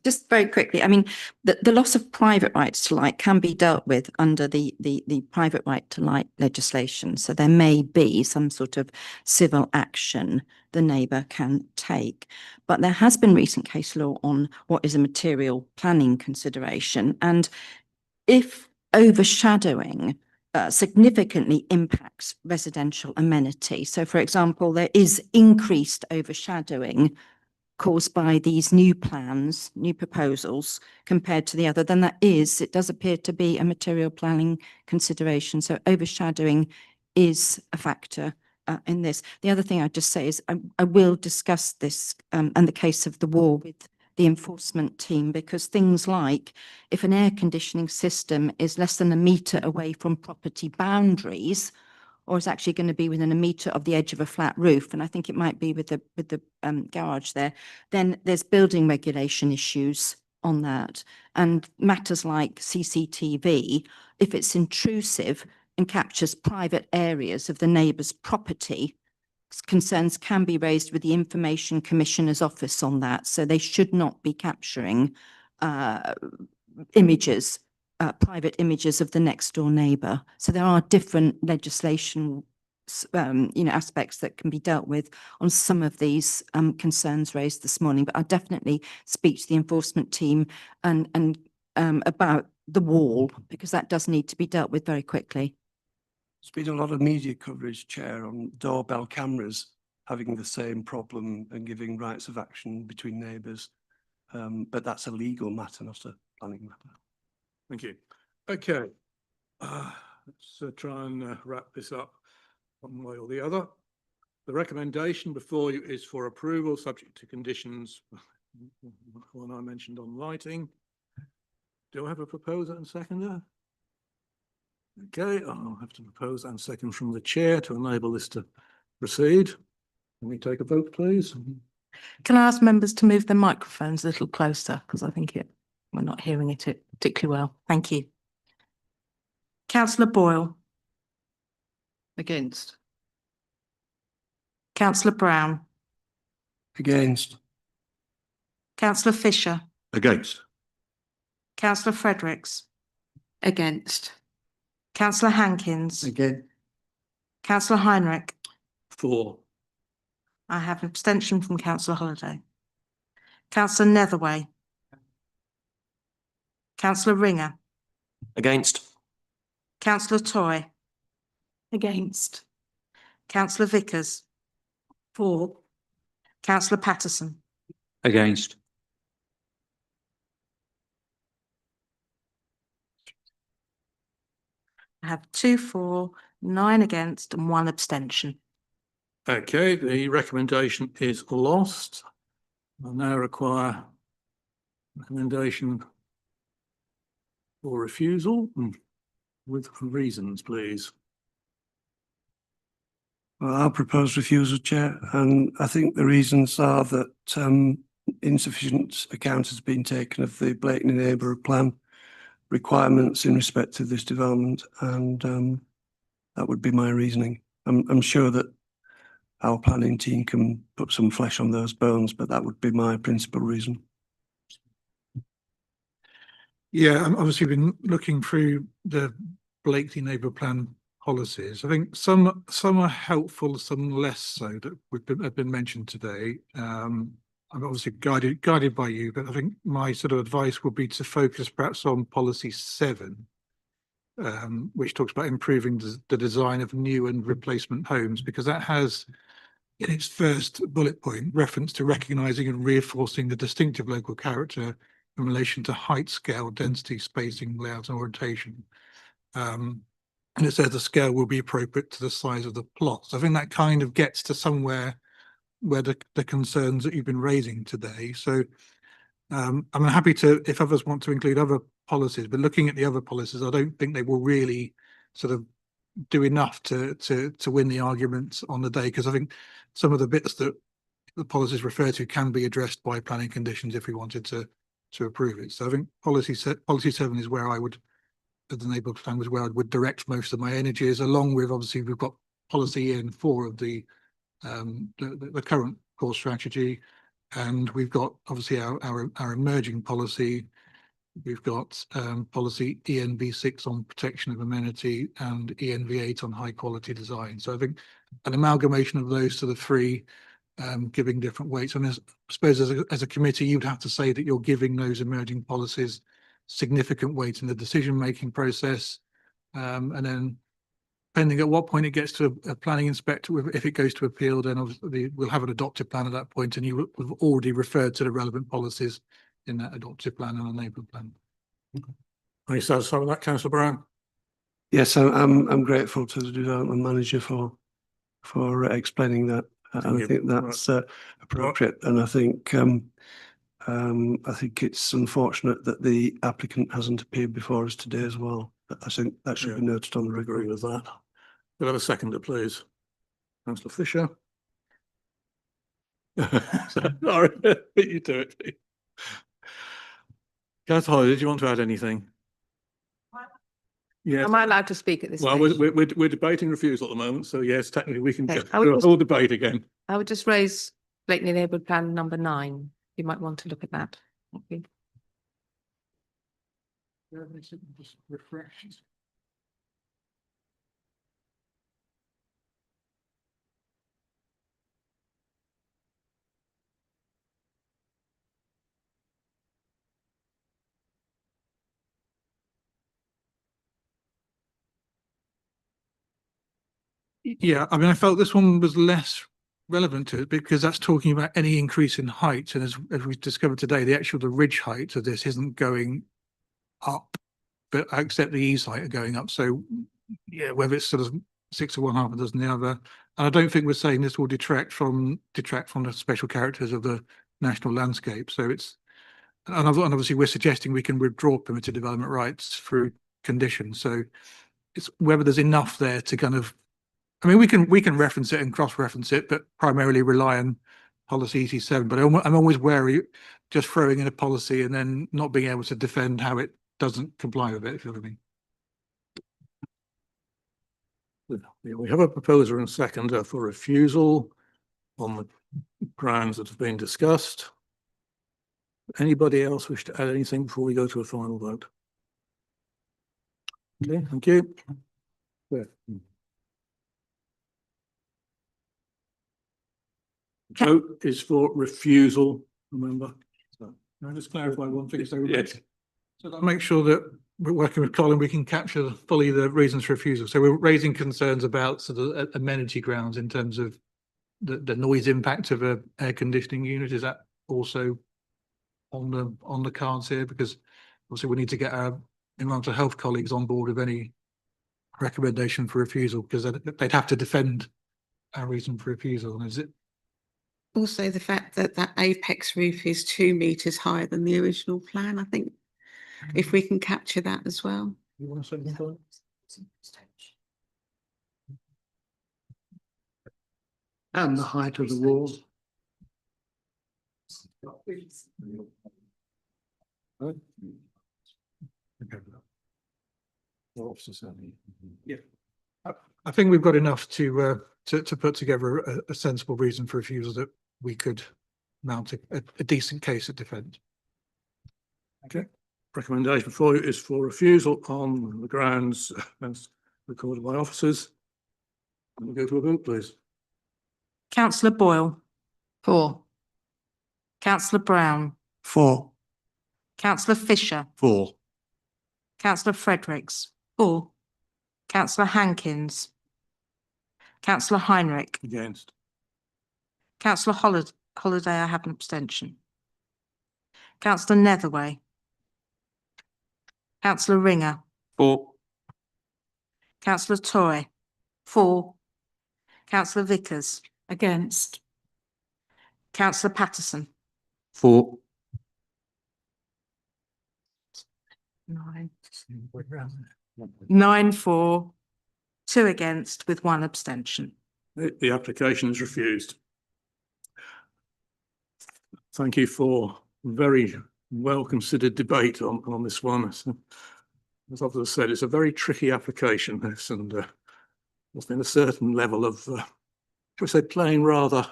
Just very quickly, I mean, the loss of private rights to light can be dealt with under the private right to light legislation. So there may be some sort of civil action the neighbour can take. But there has been recent case law on what is a material planning consideration. And if overshadowing significantly impacts residential amenity. So, for example, there is increased overshadowing caused by these new plans, new proposals, compared to the other, then it does appear to be a material planning consideration. So overshadowing is a factor in this. The other thing I'd just say is I will discuss this and the case of the wall with the enforcement team, because things like if an air conditioning system is less than a metre away from property boundaries, or is actually going to be within a metre of the edge of a flat roof, and I think it might be with the garage there, then there's building regulation issues on that. And matters like CCTV, if it's intrusive and captures private areas of the neighbour's property, concerns can be raised with the Information Commissioner's office on that. So they should not be capturing images, private images of the next door neighbour. So there are different legislation, aspects that can be dealt with on some of these concerns raised this morning. But I'll definitely speak to the enforcement team and about the wall, because that does need to be dealt with very quickly. There's been a lot of media coverage, Chair, on doorbell cameras having the same problem and giving rights of action between neighbours. But that's a legal matter, not a planning matter. Thank you. Okay. Let's try and wrap this up one way or the other. The recommendation before you is for approval, subject to conditions, one I mentioned on lighting. Do I have a proposer and seconder? Okay, I'll have to propose and second from the chair to enable this to proceed. Can we take a vote, please? Can I ask members to move their microphones a little closer, because I think we're not hearing it particularly well. Thank you. Councillor Boyle. Against. Councillor Brown. Against. Councillor Fisher. Against. Councillor Fredericks. Against. Councillor Hankins. Again. Councillor Heinrich. For. I have an abstention from Councillor Holliday. Councillor Netherway. Councillor Ringer. Against. Councillor Toy. Against. Councillor Vickers. For. Councillor Patterson. Against. I have 2 for, 9 against and 1 abstention. Okay, the recommendation is lost. I now require recommendation for refusal with reasons, please. Well, I'll propose refusal, Chair, and I think the reasons are that insufficient account has been taken of the Blakeney Neighbourhood Plan requirements in respect to this development, and that would be my reasoning. I'm sure that our planning team can put some flesh on those bones, but that would be my principal reason. Yeah, I've obviously been looking through the Blakeney Neighbourhood Plan policies. I think some are helpful, some less so, that have been mentioned today. I'm obviously guided by you, but I think my sort of advice would be to focus perhaps on policy 7, which talks about improving the design of new and replacement homes, because that has, in its first bullet point, reference to recognising and reinforcing the distinctive local character in relation to height, scale, density, spacing, layout and orientation. And it says the scale will be appropriate to the size of the plot. So I think that kind of gets to somewhere where the concerns that you've been raising today. So I'm happy to, if others want to include other policies, but looking at the other policies, I don't think they will really sort of do enough to win the argument on the day, because I think some of the bits that the policies refer to can be addressed by planning conditions if we wanted to approve it. So I think policy 7 is where I would, the neighbourhood plan was where I would direct most of my energies, along with, obviously, we've got policy in 4 of the current core strategy, and we've got obviously our emerging policy. We've got policy ENV6 on protection of amenity and ENV8 on high quality design. So I think an amalgamation of those to the 3, giving different weights. And I suppose as a committee, you'd have to say that you're giving those emerging policies significant weight in the decision-making process. And then depending at what point it gets to a planning inspector, if it goes to appeal, then obviously we'll have an adopted plan at that point, and you will have already referred to the relevant policies in that adopted plan and a neighbourhood plan. Are you satisfied with that, Councillor Brown? Yes, I'm grateful to the development manager for explaining that. I think that's appropriate, and I think it's unfortunate that the applicant hasn't appeared before us today as well. I think that should be noted on the record. Agree with that. Could I have a seconder, please? Councillor Fisher. Sorry, beat you to it. Councillor Holly, did you want to add anything? Yes. Am I allowed to speak at this Well, stage? we're debating refusal at the moment, so yes, technically we can Okay, go I would through a just- whole debate again. I would just raise Blakeney Neighbourhood Plan number 9. You might want to look at that. Thank you. Just refresh. Yeah, I mean, I felt this one was less relevant to it because that's talking about any increase in height. And as we discovered today, the ridge height of this isn't going up, but except the eaves height are going up. So yeah, whether it's sort of 6 of one, half a dozen the other. And I don't think we're saying this will detract from the special characters of the national landscape. So it's, and obviously we're suggesting we can withdraw permitted development rights through conditions. So it's whether there's enough there to kind of, I mean, we can reference it and cross-reference it, but primarily rely on policy EC7. But I'm always wary just throwing in a policy and then not being able to defend how it doesn't comply with it, if you know what I mean. We have a proposer and seconder for refusal on the grounds that have been discussed. Anybody else wish to add anything before we go to a final vote? Okay, thank you. Yeah. Vote is for refusal, remember? So, Can I just clarify one thing? So yes. so that make sure that we're working with Colin, we can capture fully the reasons for refusal. So we're raising concerns about sort of amenity grounds in terms of the noise impact of a air conditioning unit. Is that also on the cards here? Because obviously we need to get our environmental health colleagues on board with any recommendation for refusal, because they'd have to defend our reason for refusal. And is it Also, the fact that that apex roof is 2 metres higher than the original plan, I think, if we can capture that as well. You want to say anything? And the height of the wall. Yeah, I think we've got enough to put together a sensible reason for refusal that we could mount a decent case of defence. Okay, recommendation for you is for refusal on the grounds as recorded by officers. And we'll go to a vote, please. Councillor Boyle. 4. Councillor Brown. 4. Councillor Fisher. 4. Councillor Fredericks. 4. Councillor Hankins. Councillor Heinrich. Against. Councillor Holiday, I have an abstention. Councillor Netherway. Councillor Ringer. 4. Councillor Toy. 4. Councillor Vickers. Against. Councillor Patterson. 4. 9. 9 for, 2 against with 1 abstention. The application is refused. Thank you for very well considered debate on this one. As I've said, it's a very tricky application, this, and there's been a certain level of, shall we say, playing rather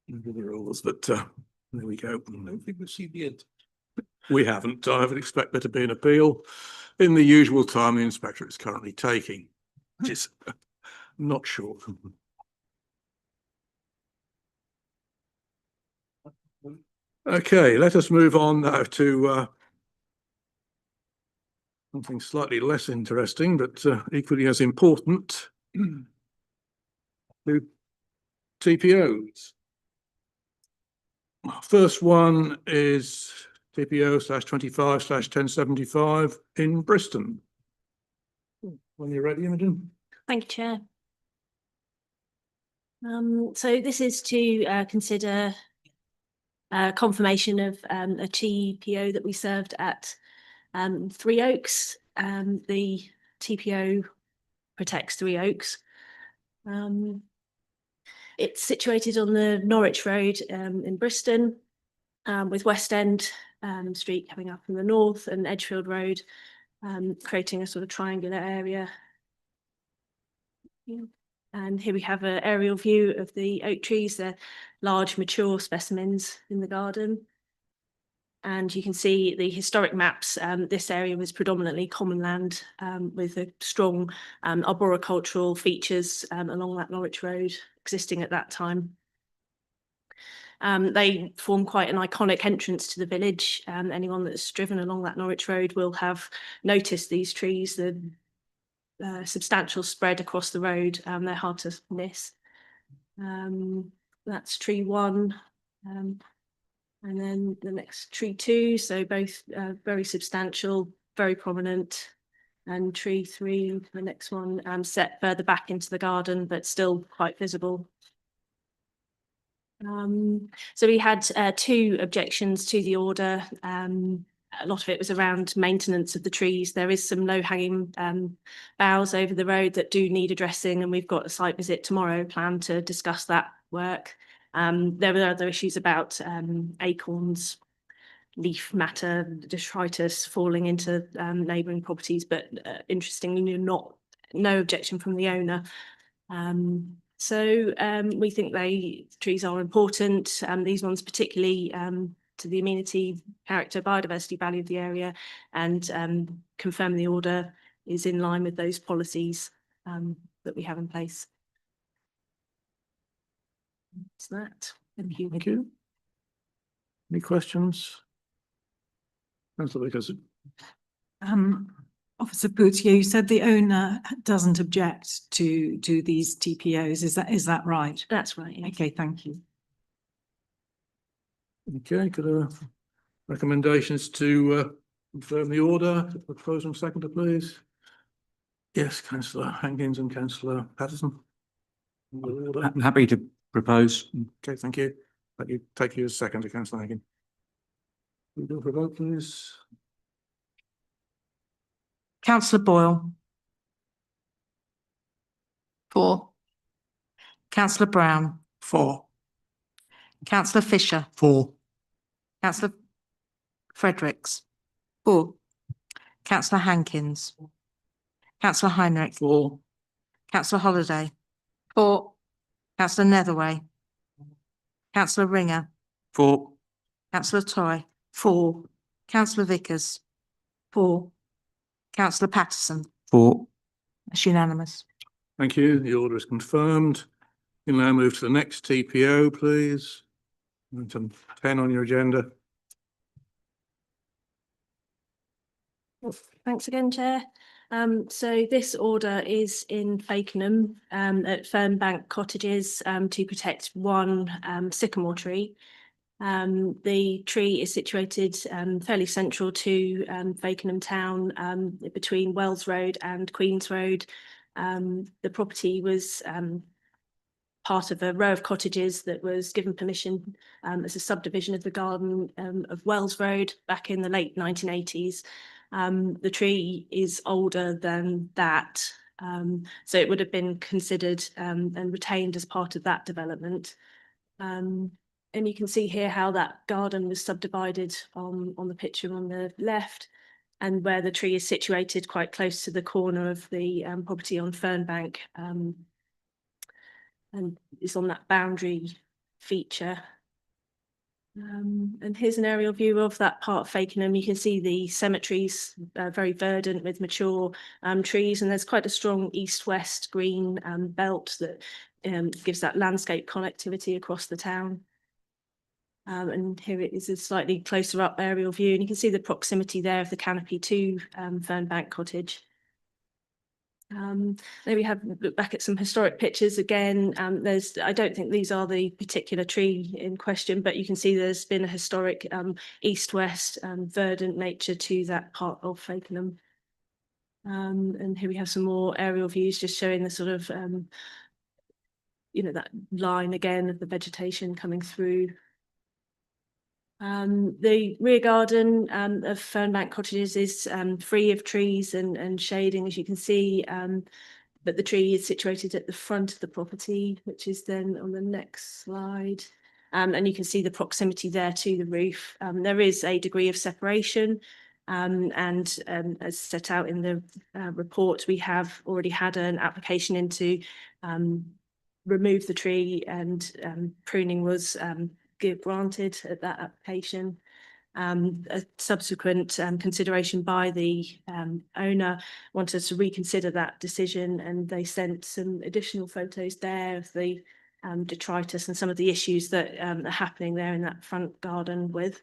with the rules, but there we go. I don't think we've seen the end. We haven't. I would expect there to be an appeal in the usual time the inspector is currently taking, which is not short. Okay, let us move on now to something slightly less interesting, but equally as important, to TPOs. First one is TPO/25/1075 in Bristol. When you're ready, Imogen. Thank you, Chair. So this is to consider confirmation of a TPO that we served at Three Oaks. The TPO protects Three Oaks. It's situated on the Norwich Road in Bristol, with West End Street coming up in the north and Edgefield Road, creating a sort of triangular area. Yeah. And here we have an aerial view of the oak trees. They're large, mature specimens in the garden. And you can see the historic maps. This area was predominantly common land with a strong arboricultural features along that Norwich Road existing at that time. They form quite an iconic entrance to the village. Anyone that's driven along that Norwich Road will have noticed these trees, the substantial spread across the road. They're hard to miss. That's tree 1. And then the next tree 2, so both very substantial, very prominent. And tree 3, the next one, set further back into the garden, but still quite visible. So we had 2 objections to the order. A lot of it was around maintenance of the trees. There is some low-hanging boughs over the road that do need addressing, and we've got a site visit tomorrow planned to discuss that work. There were other issues about acorns, leaf matter, detritus falling into neighbouring properties, but interestingly, no objection from the owner. So we think trees are important. These ones particularly to the amenity, character, biodiversity value of the area, and confirm the order is in line with those policies that we have in place. That's that. Thank you. Thank you. Any questions? Councillor Vickers. Officer Boutier, you said the owner doesn't object to these TPOs. Is that right? That's right. Yes. Okay, thank you. Okay, could recommendations to confirm the order, propose and seconder, please? Yes, Councillor Hankins and Councillor Patterson. I'm happy to propose. Okay, thank you. Let you take you as seconder, Councillor Hankins. We go for a vote, please. Councillor Boyle. 4. Councillor Brown. 4. Councillor Fisher. 4. Councillor Fredericks. 4. Councillor Hankins. Councillor Heinrich. 4. Councillor Holiday. 4. Councillor Netherway. Councillor Ringer. 4. Councillor Toy. 4. Councillor Vickers. 4. Councillor Patterson. 4. That's unanimous. Thank you. The order is confirmed. We'll now move to the next TPO, please. Item 10 on your agenda. Thanks again, Chair. So this order is in Fakenham at Fernbank Cottages to protect one sycamore tree. The tree is situated fairly central to Fakenham town, between Wells Road and Queens Road. The property was part of a row of cottages that was given permission as a subdivision of the garden of Wells Road back in the late 1980s. The tree is older than that, so it would have been considered and retained as part of that development. And you can see here how that garden was subdivided on the picture on the left, and where the tree is situated quite close to the corner of the property on Fernbank, and is on that boundary feature. And here's an aerial view of that part of Fakenham. You can see the cemeteries very verdant with mature trees, and there's quite a strong east-west green belt that gives that landscape connectivity across the town. And here it is a slightly closer up aerial view, and you can see the proximity there of the canopy to Fernbank Cottage. There we have look back at some historic pictures again. I don't think these are the particular tree in question, but you can see there's been a historic east-west verdant nature to that part of Fakenham. And here we have some more aerial views just showing the sort of that line again of the vegetation coming through. The rear garden of Fernbank Cottages is free of trees and shading, as you can see. but the tree is situated at the front of the property, which is then on the next slide. And you can see the proximity there to the roof. There is a degree of separation, and as set out in the report, we have already had an application in to remove the tree, and pruning was granted at that application. A subsequent consideration by the owner wanted to reconsider that decision, and they sent some additional photos there of the detritus and some of the issues that are happening there in that front garden with.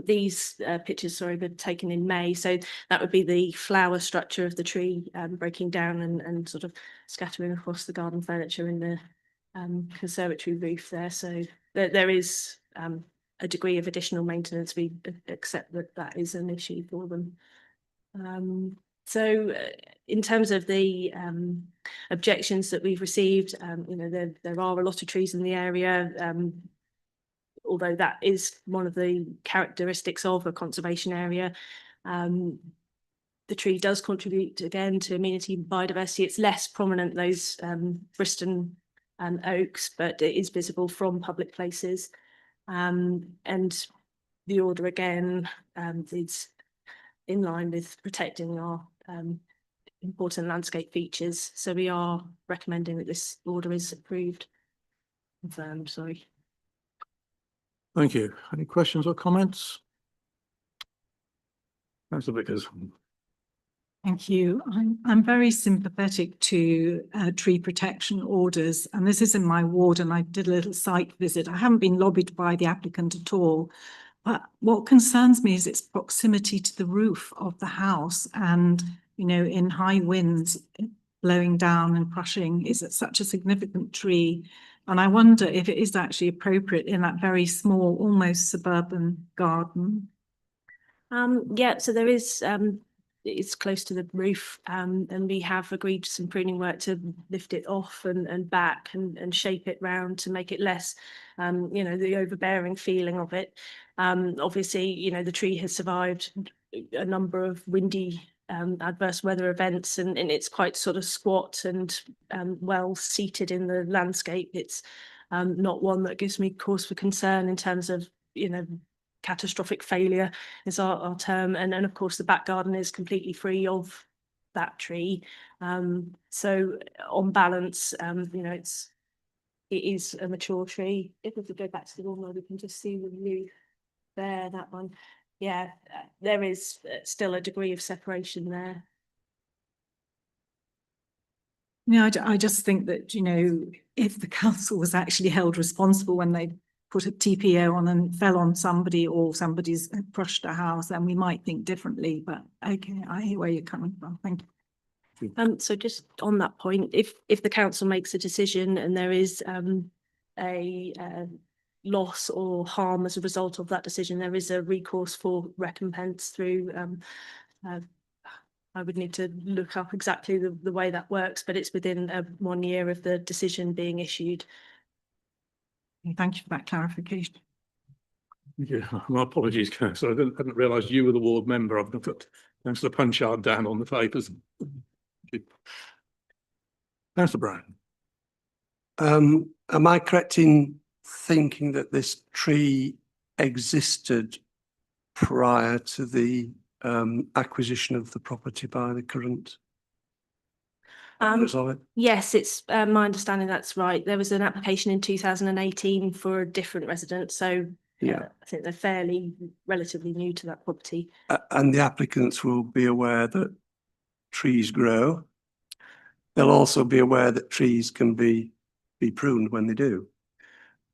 These pictures, sorry, were taken in May, so that would be the flower structure of the tree breaking down and sort of scattering across the garden furniture in the conservatory roof there. So there is a degree of additional maintenance. We accept that that is an issue for them. So in terms of the objections that we've received, you know, there are a lot of trees in the area, although that is one of the characteristics of a conservation area. The tree does contribute again to amenity and biodiversity. It's less prominent, those Bristol oaks, but it is visible from public places. And the order again is in line with protecting our important landscape features. So we are recommending that this order is approved. Confirmed, sorry. Thank you. Any questions or comments? Councillor Vickers. Thank you. I'm very sympathetic to tree protection orders, and this is in my ward, and I did a little site visit. I haven't been lobbied by the applicant at all, but what concerns me is its proximity to the roof of the house, and you know, in high winds blowing down and crushing, is it such a significant tree? And I wonder if it is actually appropriate in that very small, almost suburban garden. Yeah, so there is it's close to the roof, and we have agreed some pruning work to lift it off and back and shape it round to make it less, you know, the overbearing feeling of it. Obviously, you know, the tree has survived a number of windy adverse weather events, and it's quite sort of squat and well seated in the landscape. It's not one that gives me cause for concern in terms of, you know, catastrophic failure is our term, and of course the back garden is completely free of that tree. So on balance, you know, it is a mature tree. If we go back to the one, we can just see the roof there, that one. Yeah, there is still a degree of separation there. Yeah, I just think that, you know, if the council was actually held responsible when they put a TPO on and fell on somebody, or somebody's crushed a house, then we might think differently. But okay, I hear where you're coming from. Thank you. So just on that point, if the council makes a decision and there is a loss or harm as a result of that decision, there is a recourse for recompense through I would need to look up exactly the way that works, but it's within 1 year of the decision being issued. Thank you for that clarification. Yeah, my apologies, Councillor. I hadn't realised you were the ward member. I've got Councillor Punchard down on the papers. Councillor Brown. Am I correct in thinking that this tree existed prior to the acquisition of the property by the current owners of it? Yes, it's my understanding that's right. There was an application in 2018 for a different resident, so Yeah. I think they're relatively new to that property. And the applicants will be aware that trees grow. They'll also be aware that trees can be pruned when they do.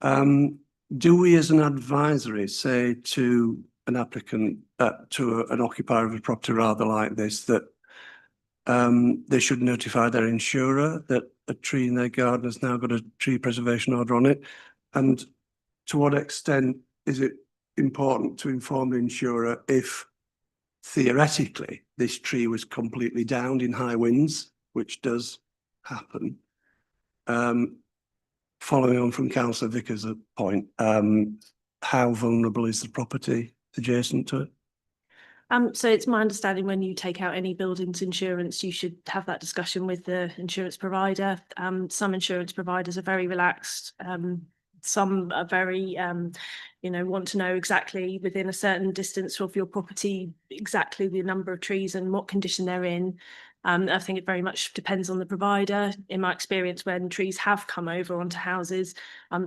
Do we as an advisory say to an applicant, to an occupier of a property rather like this, that they should notify their insurer that a tree in their garden has now got a tree preservation order on it? And to what extent is it important to inform the insurer if theoretically this tree was completely downed in high winds, which does happen? Following on from Councillor Vickers' point, how vulnerable is the property adjacent to it? So it's my understanding when you take out any buildings insurance, you should have that discussion with the insurance provider. Some insurance providers are very relaxed. Some are very, want to know exactly within a certain distance of your property, exactly the number of trees and what condition they're in. I think it very much depends on the provider. In my experience, when trees have come over onto houses,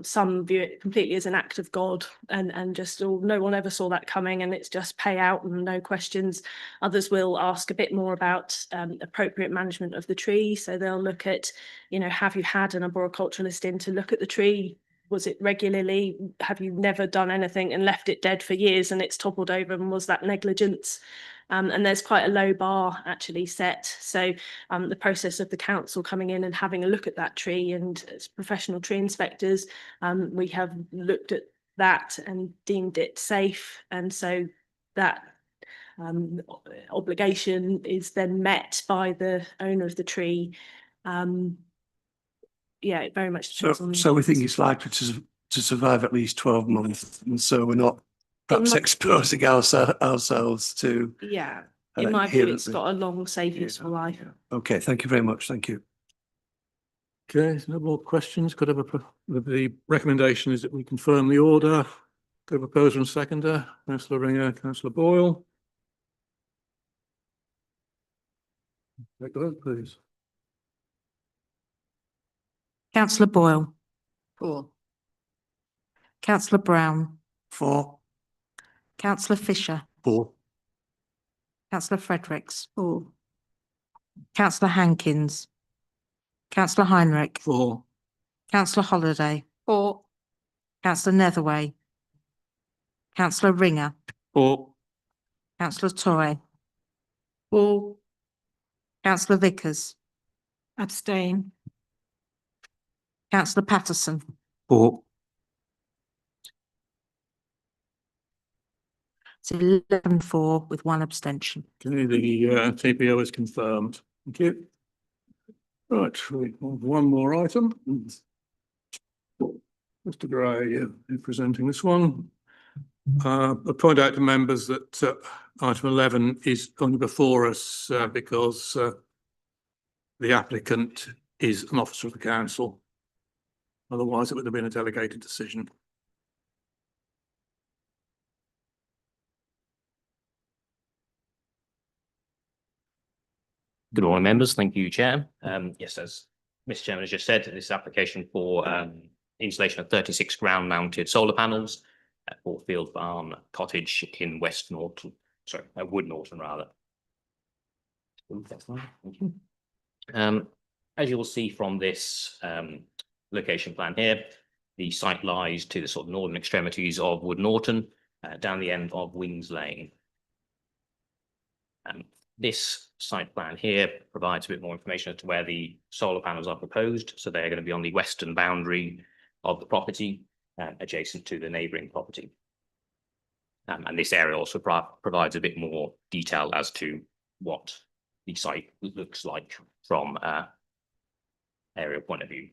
some view it completely as an act of God and just, oh, no one ever saw that coming and it's just pay out and no questions. Others will ask a bit more about appropriate management of the tree. So they'll look at, have you had an arboriculturalist in to look at the tree? Was it regularly? Have you never done anything and left it dead for years and it's toppled over, and was that negligence? And there's quite a low bar actually set. So the process of the council coming in and having a look at that tree, and as professional tree inspectors, we have looked at that and deemed it safe. And so that obligation is then met by the owner of the tree. Yeah, it very much depends on. So we think it's likely to survive at least 12 months, and so we're not perhaps exposing ourselves to. Yeah, in my view, it's got a long, safe, useful life. Okay, thank you very much. Thank you. Okay, no more questions. Could I have the recommendation is that we confirm the order. Could I have a proposer and seconder? Councillor Ringer, Councillor Boyle. Take the vote, please. Councillor Boyle, 4. Councillor Brown, 4. Councillor Fisher, 4. Councillor Fredericks, 4. Councillor Hankins, Councillor Heinrich, 4. Councillor Holiday, 4. Councillor Netherway, Councillor Ringer, 4. Councillor Torre, 4. Councillor Vickers, Abstain. Councillor Patterson, 4. it's 11-4 with 1 abstention. Okay, the TPO is confirmed. Thank you. Right, we have one more item. Mr. Gray, you're presenting this one. I point out to members that item 11 is only before us because the applicant is an officer of the council. Otherwise, it would have been a delegated decision. Good morning, members. Thank you, Chair. Yes, as Mr. Chairman has just said, this application for installation of 36 ground-mounted solar panels at Field Farm Cottage in West Norton, sorry, Wood Norton rather. Thank you. As you will see from this location plan here, the site lies to the sort of northern extremities of Wood Norton, down the end of Wings Lane. This site plan here provides a bit more information as to where the solar panels are proposed. So they're going to be on the western boundary of the property, adjacent to the neighbouring property. And this area also provides a bit more detail as to what the site looks like from aerial point of view.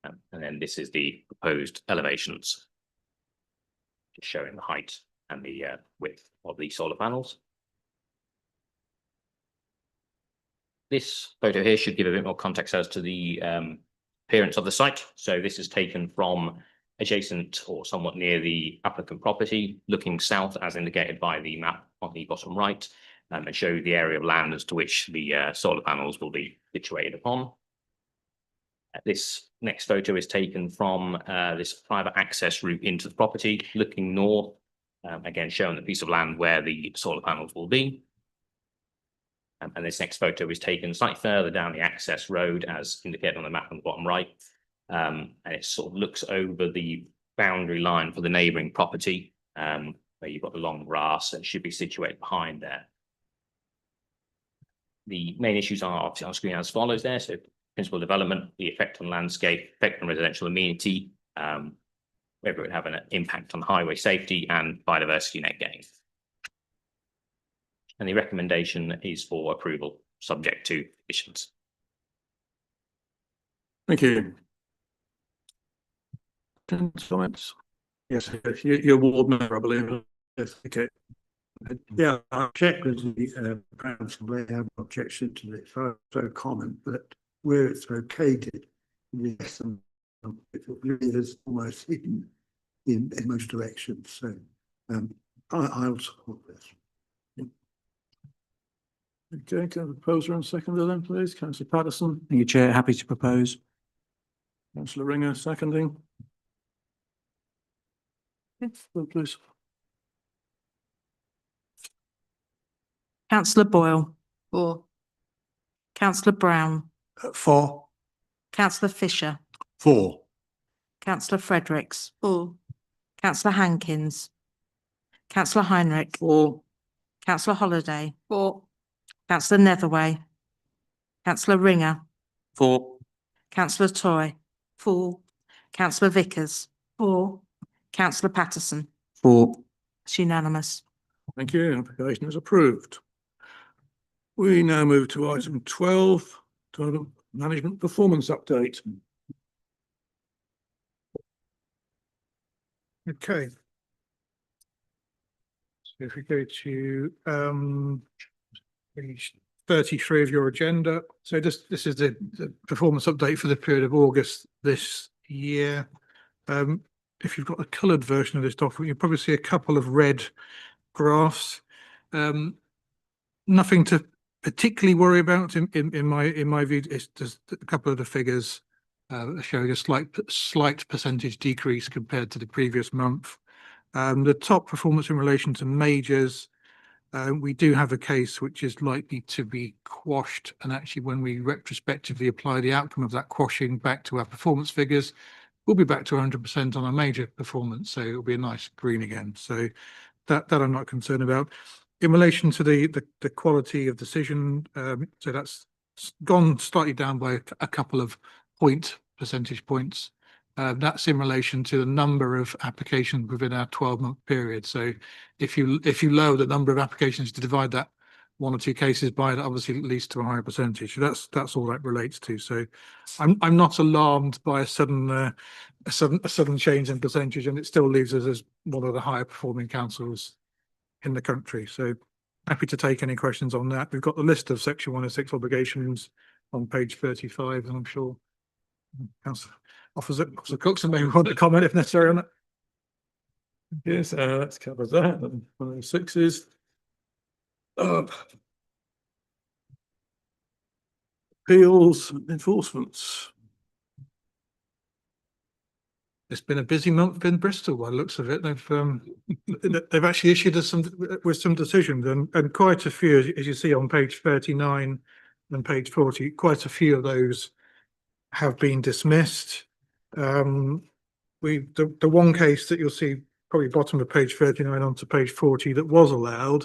And then this is the proposed elevations, just showing the height and the width of the solar panels. This photo here should give a bit more context as to the appearance of the site. So this is taken from adjacent or somewhat near the applicant property, looking south as indicated by the map on the bottom right, and show the area of land as to which the solar panels will be situated upon. This next photo is taken from this private access route into the property, looking north, again showing the piece of land where the solar panels will be. And this next photo is taken slightly further down the access road as indicated on the map on the bottom right. And it sort of looks over the boundary line for the neighbouring property, where you've got the long grass and should be situated behind there. The main issues are obviously on screen as follows there. So principal development, the effect on landscape, effect on residential amenity, whether it would have an impact on highway safety and biodiversity net gain. And the recommendation is for approval subject to conditions. Thank you. Comments? Yes, your ward member, I believe. Yes, okay. Yeah, I'll check with the council, they have no objection to this, so comment that where it's located, yes, it is almost hidden in most directions, so I'll support this. Okay, can I propose and seconder then, please? Councillor Patterson, Thank you, Chair. Happy to propose. Councillor Ringer, seconding. Yes, vote please. Councillor Boyle, Four. Councillor Brown, 4. Councillor Fisher, 4. Councillor Fredericks, Four. Councillor Hankins, Councillor Heinrich, Four. Councillor Holiday, Four. Councillor Netherway, Councillor Ringer, 4. Councillor Toy, 4. Councillor Vickers, 4. Councillor Patterson. 4. It's unanimous. Thank you. Application is approved. We now move to item 12, total management performance update. Okay. So if we go to page 33 of your agenda. So this is the performance update for the period of August this year. If you've got a coloured version of this document, you'll probably see a couple of red graphs. Nothing to particularly worry about in my view. It's just a couple of the figures showing a slight percentage decrease compared to the previous month. The top performance in relation to majors, we do have a case which is likely to be quashed, and actually when we retrospectively apply the outcome of that quashing back to our performance figures, we'll be back to 100% on our major performance, so it'll be a nice green again. So that I'm not concerned about. In relation to the quality of decision, so that's gone slightly down by a couple of percentage points. That's in relation to the number of applications within our 12-month period. So if you lower the number of applications to divide that 1 or 2 cases by, that obviously leads to a higher percentage. So that's all that relates to. So I'm not alarmed by a sudden change in percentage, and it still leaves us as one of the higher performing councils in the country. So happy to take any questions on that. We've got the list of Section 106 obligations on page 35, and I'm sure Councillor Officer Cookson may want to comment if necessary on that. Yes, let's cover that. 106 is appeals and enforcements. It's been a busy month in Bristol by the looks of it. They've actually issued us some decisions, and quite a few, as you see on page 39 and page 40, quite a few of those have been dismissed. The one case that you'll see probably bottom of page 39 onto page 40 that was allowed,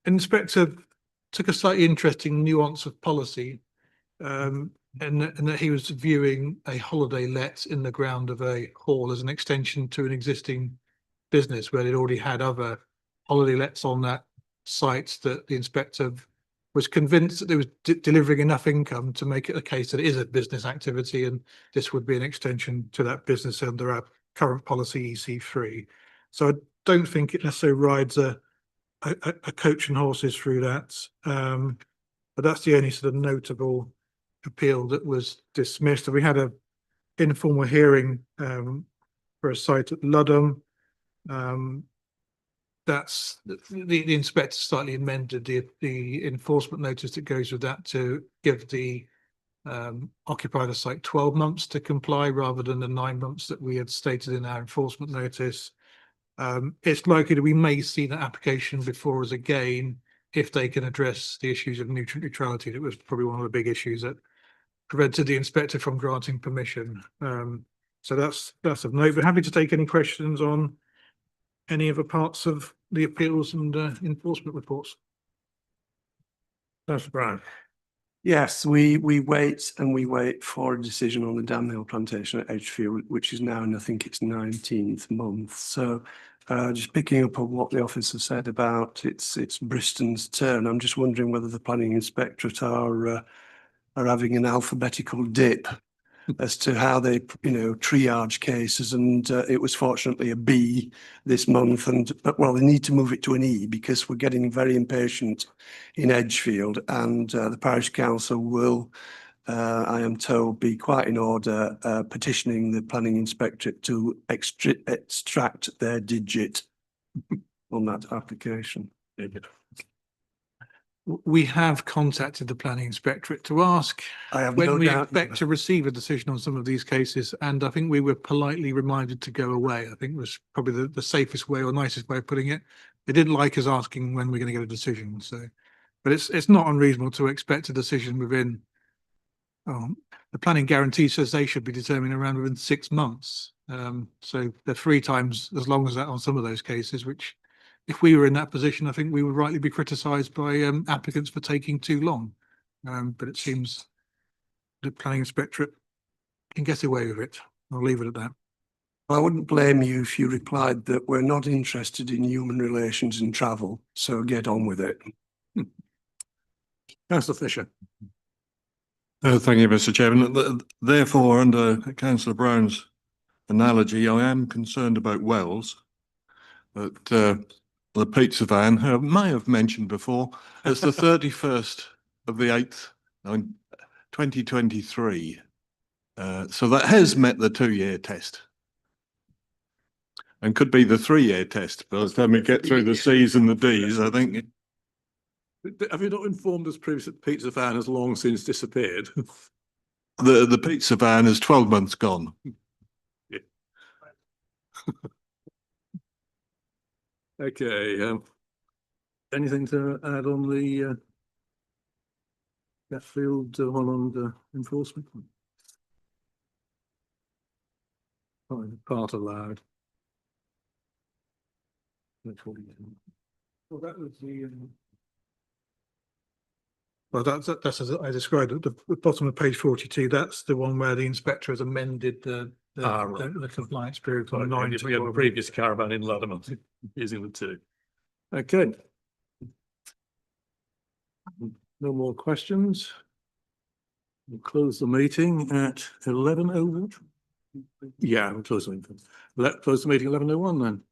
Inspector took a slightly interesting nuance of policy, and that he was viewing a holiday let in the ground of a hall as an extension to an existing business where they'd already had other holiday lets on that site, that the inspector was convinced that they was delivering enough income to make it a case that it is a business activity, and this would be an extension to that business under our current policy EC3. So I don't think it necessarily rides a coach and horses through that, but that's the only sort of notable appeal that was dismissed. We had a informal hearing for a site at Ludham. That's the inspector slightly amended the enforcement notice that goes with that to give the occupier the site 12 months to comply rather than the 9 months that we had stated in our enforcement notice. It's likely that we may see that application before us again if they can address the issues of nutrient neutrality. That was probably one of the big issues that prevented the inspector from granting permission. So that's of note, but happy to take any questions on any other parts of the appeals and enforcement reports. That's right. Yes, we wait and we wait for a decision on the Damhill plantation at Edgefield, which is now in, I think it's 19th month. So just picking up on what the officer said about it's Bristol's turn. I'm just wondering whether the planning inspectorate are having an alphabetical dip as to how they, triage cases, and it was fortunately a B this month, but they need to move it to an E because we're getting very impatient in Edgefield, and the parish council will, I am told, be quite in order petitioning the planning inspectorate to extract their digit on that application. We have contacted the planning inspectorate to ask I have when no we doubt. expect to receive a decision on some of these cases, and I think we were politely reminded to go away. I think was probably the safest way or nicest way of putting it. They didn't like us asking when we're going to get a decision, so, but it's not unreasonable to expect a decision within. The planning guarantee says they should be determined around within 6 months. So they're 3 times as long as that on some of those cases, which if we were in that position, I think we would rightly be criticised by applicants for taking too long. But it seems the planning inspectorate can get away with it. I'll leave it at that. I wouldn't blame you if you replied that we're not interested in human relations and travel, so get on with it. Councillor Fisher. Thank you, Mr. Chairman. Therefore, under Councillor Brown's analogy, I am concerned about Wells. That the pizza van may have mentioned before. It's the 31st of the 8th, 2023. So that has met the 2-year test. And could be the 3-year test by the time we get through the C's and the D's, I think. Have you not informed us previously that the pizza van has long since disappeared? The pizza van is 12 months gone. Yeah. Okay, anything to add on the Sheffield one on enforcement? Part allowed. Well, that was the. Well, that's as I described at the bottom of page 42. That's the one where the inspector has amended the compliance period from 9 to we had a 12. previous caravan in Latimer using the 2. Okay. No more questions. We'll close the meeting at 11:01. Yeah, we'll close the meeting. Close the meeting 11:01 then.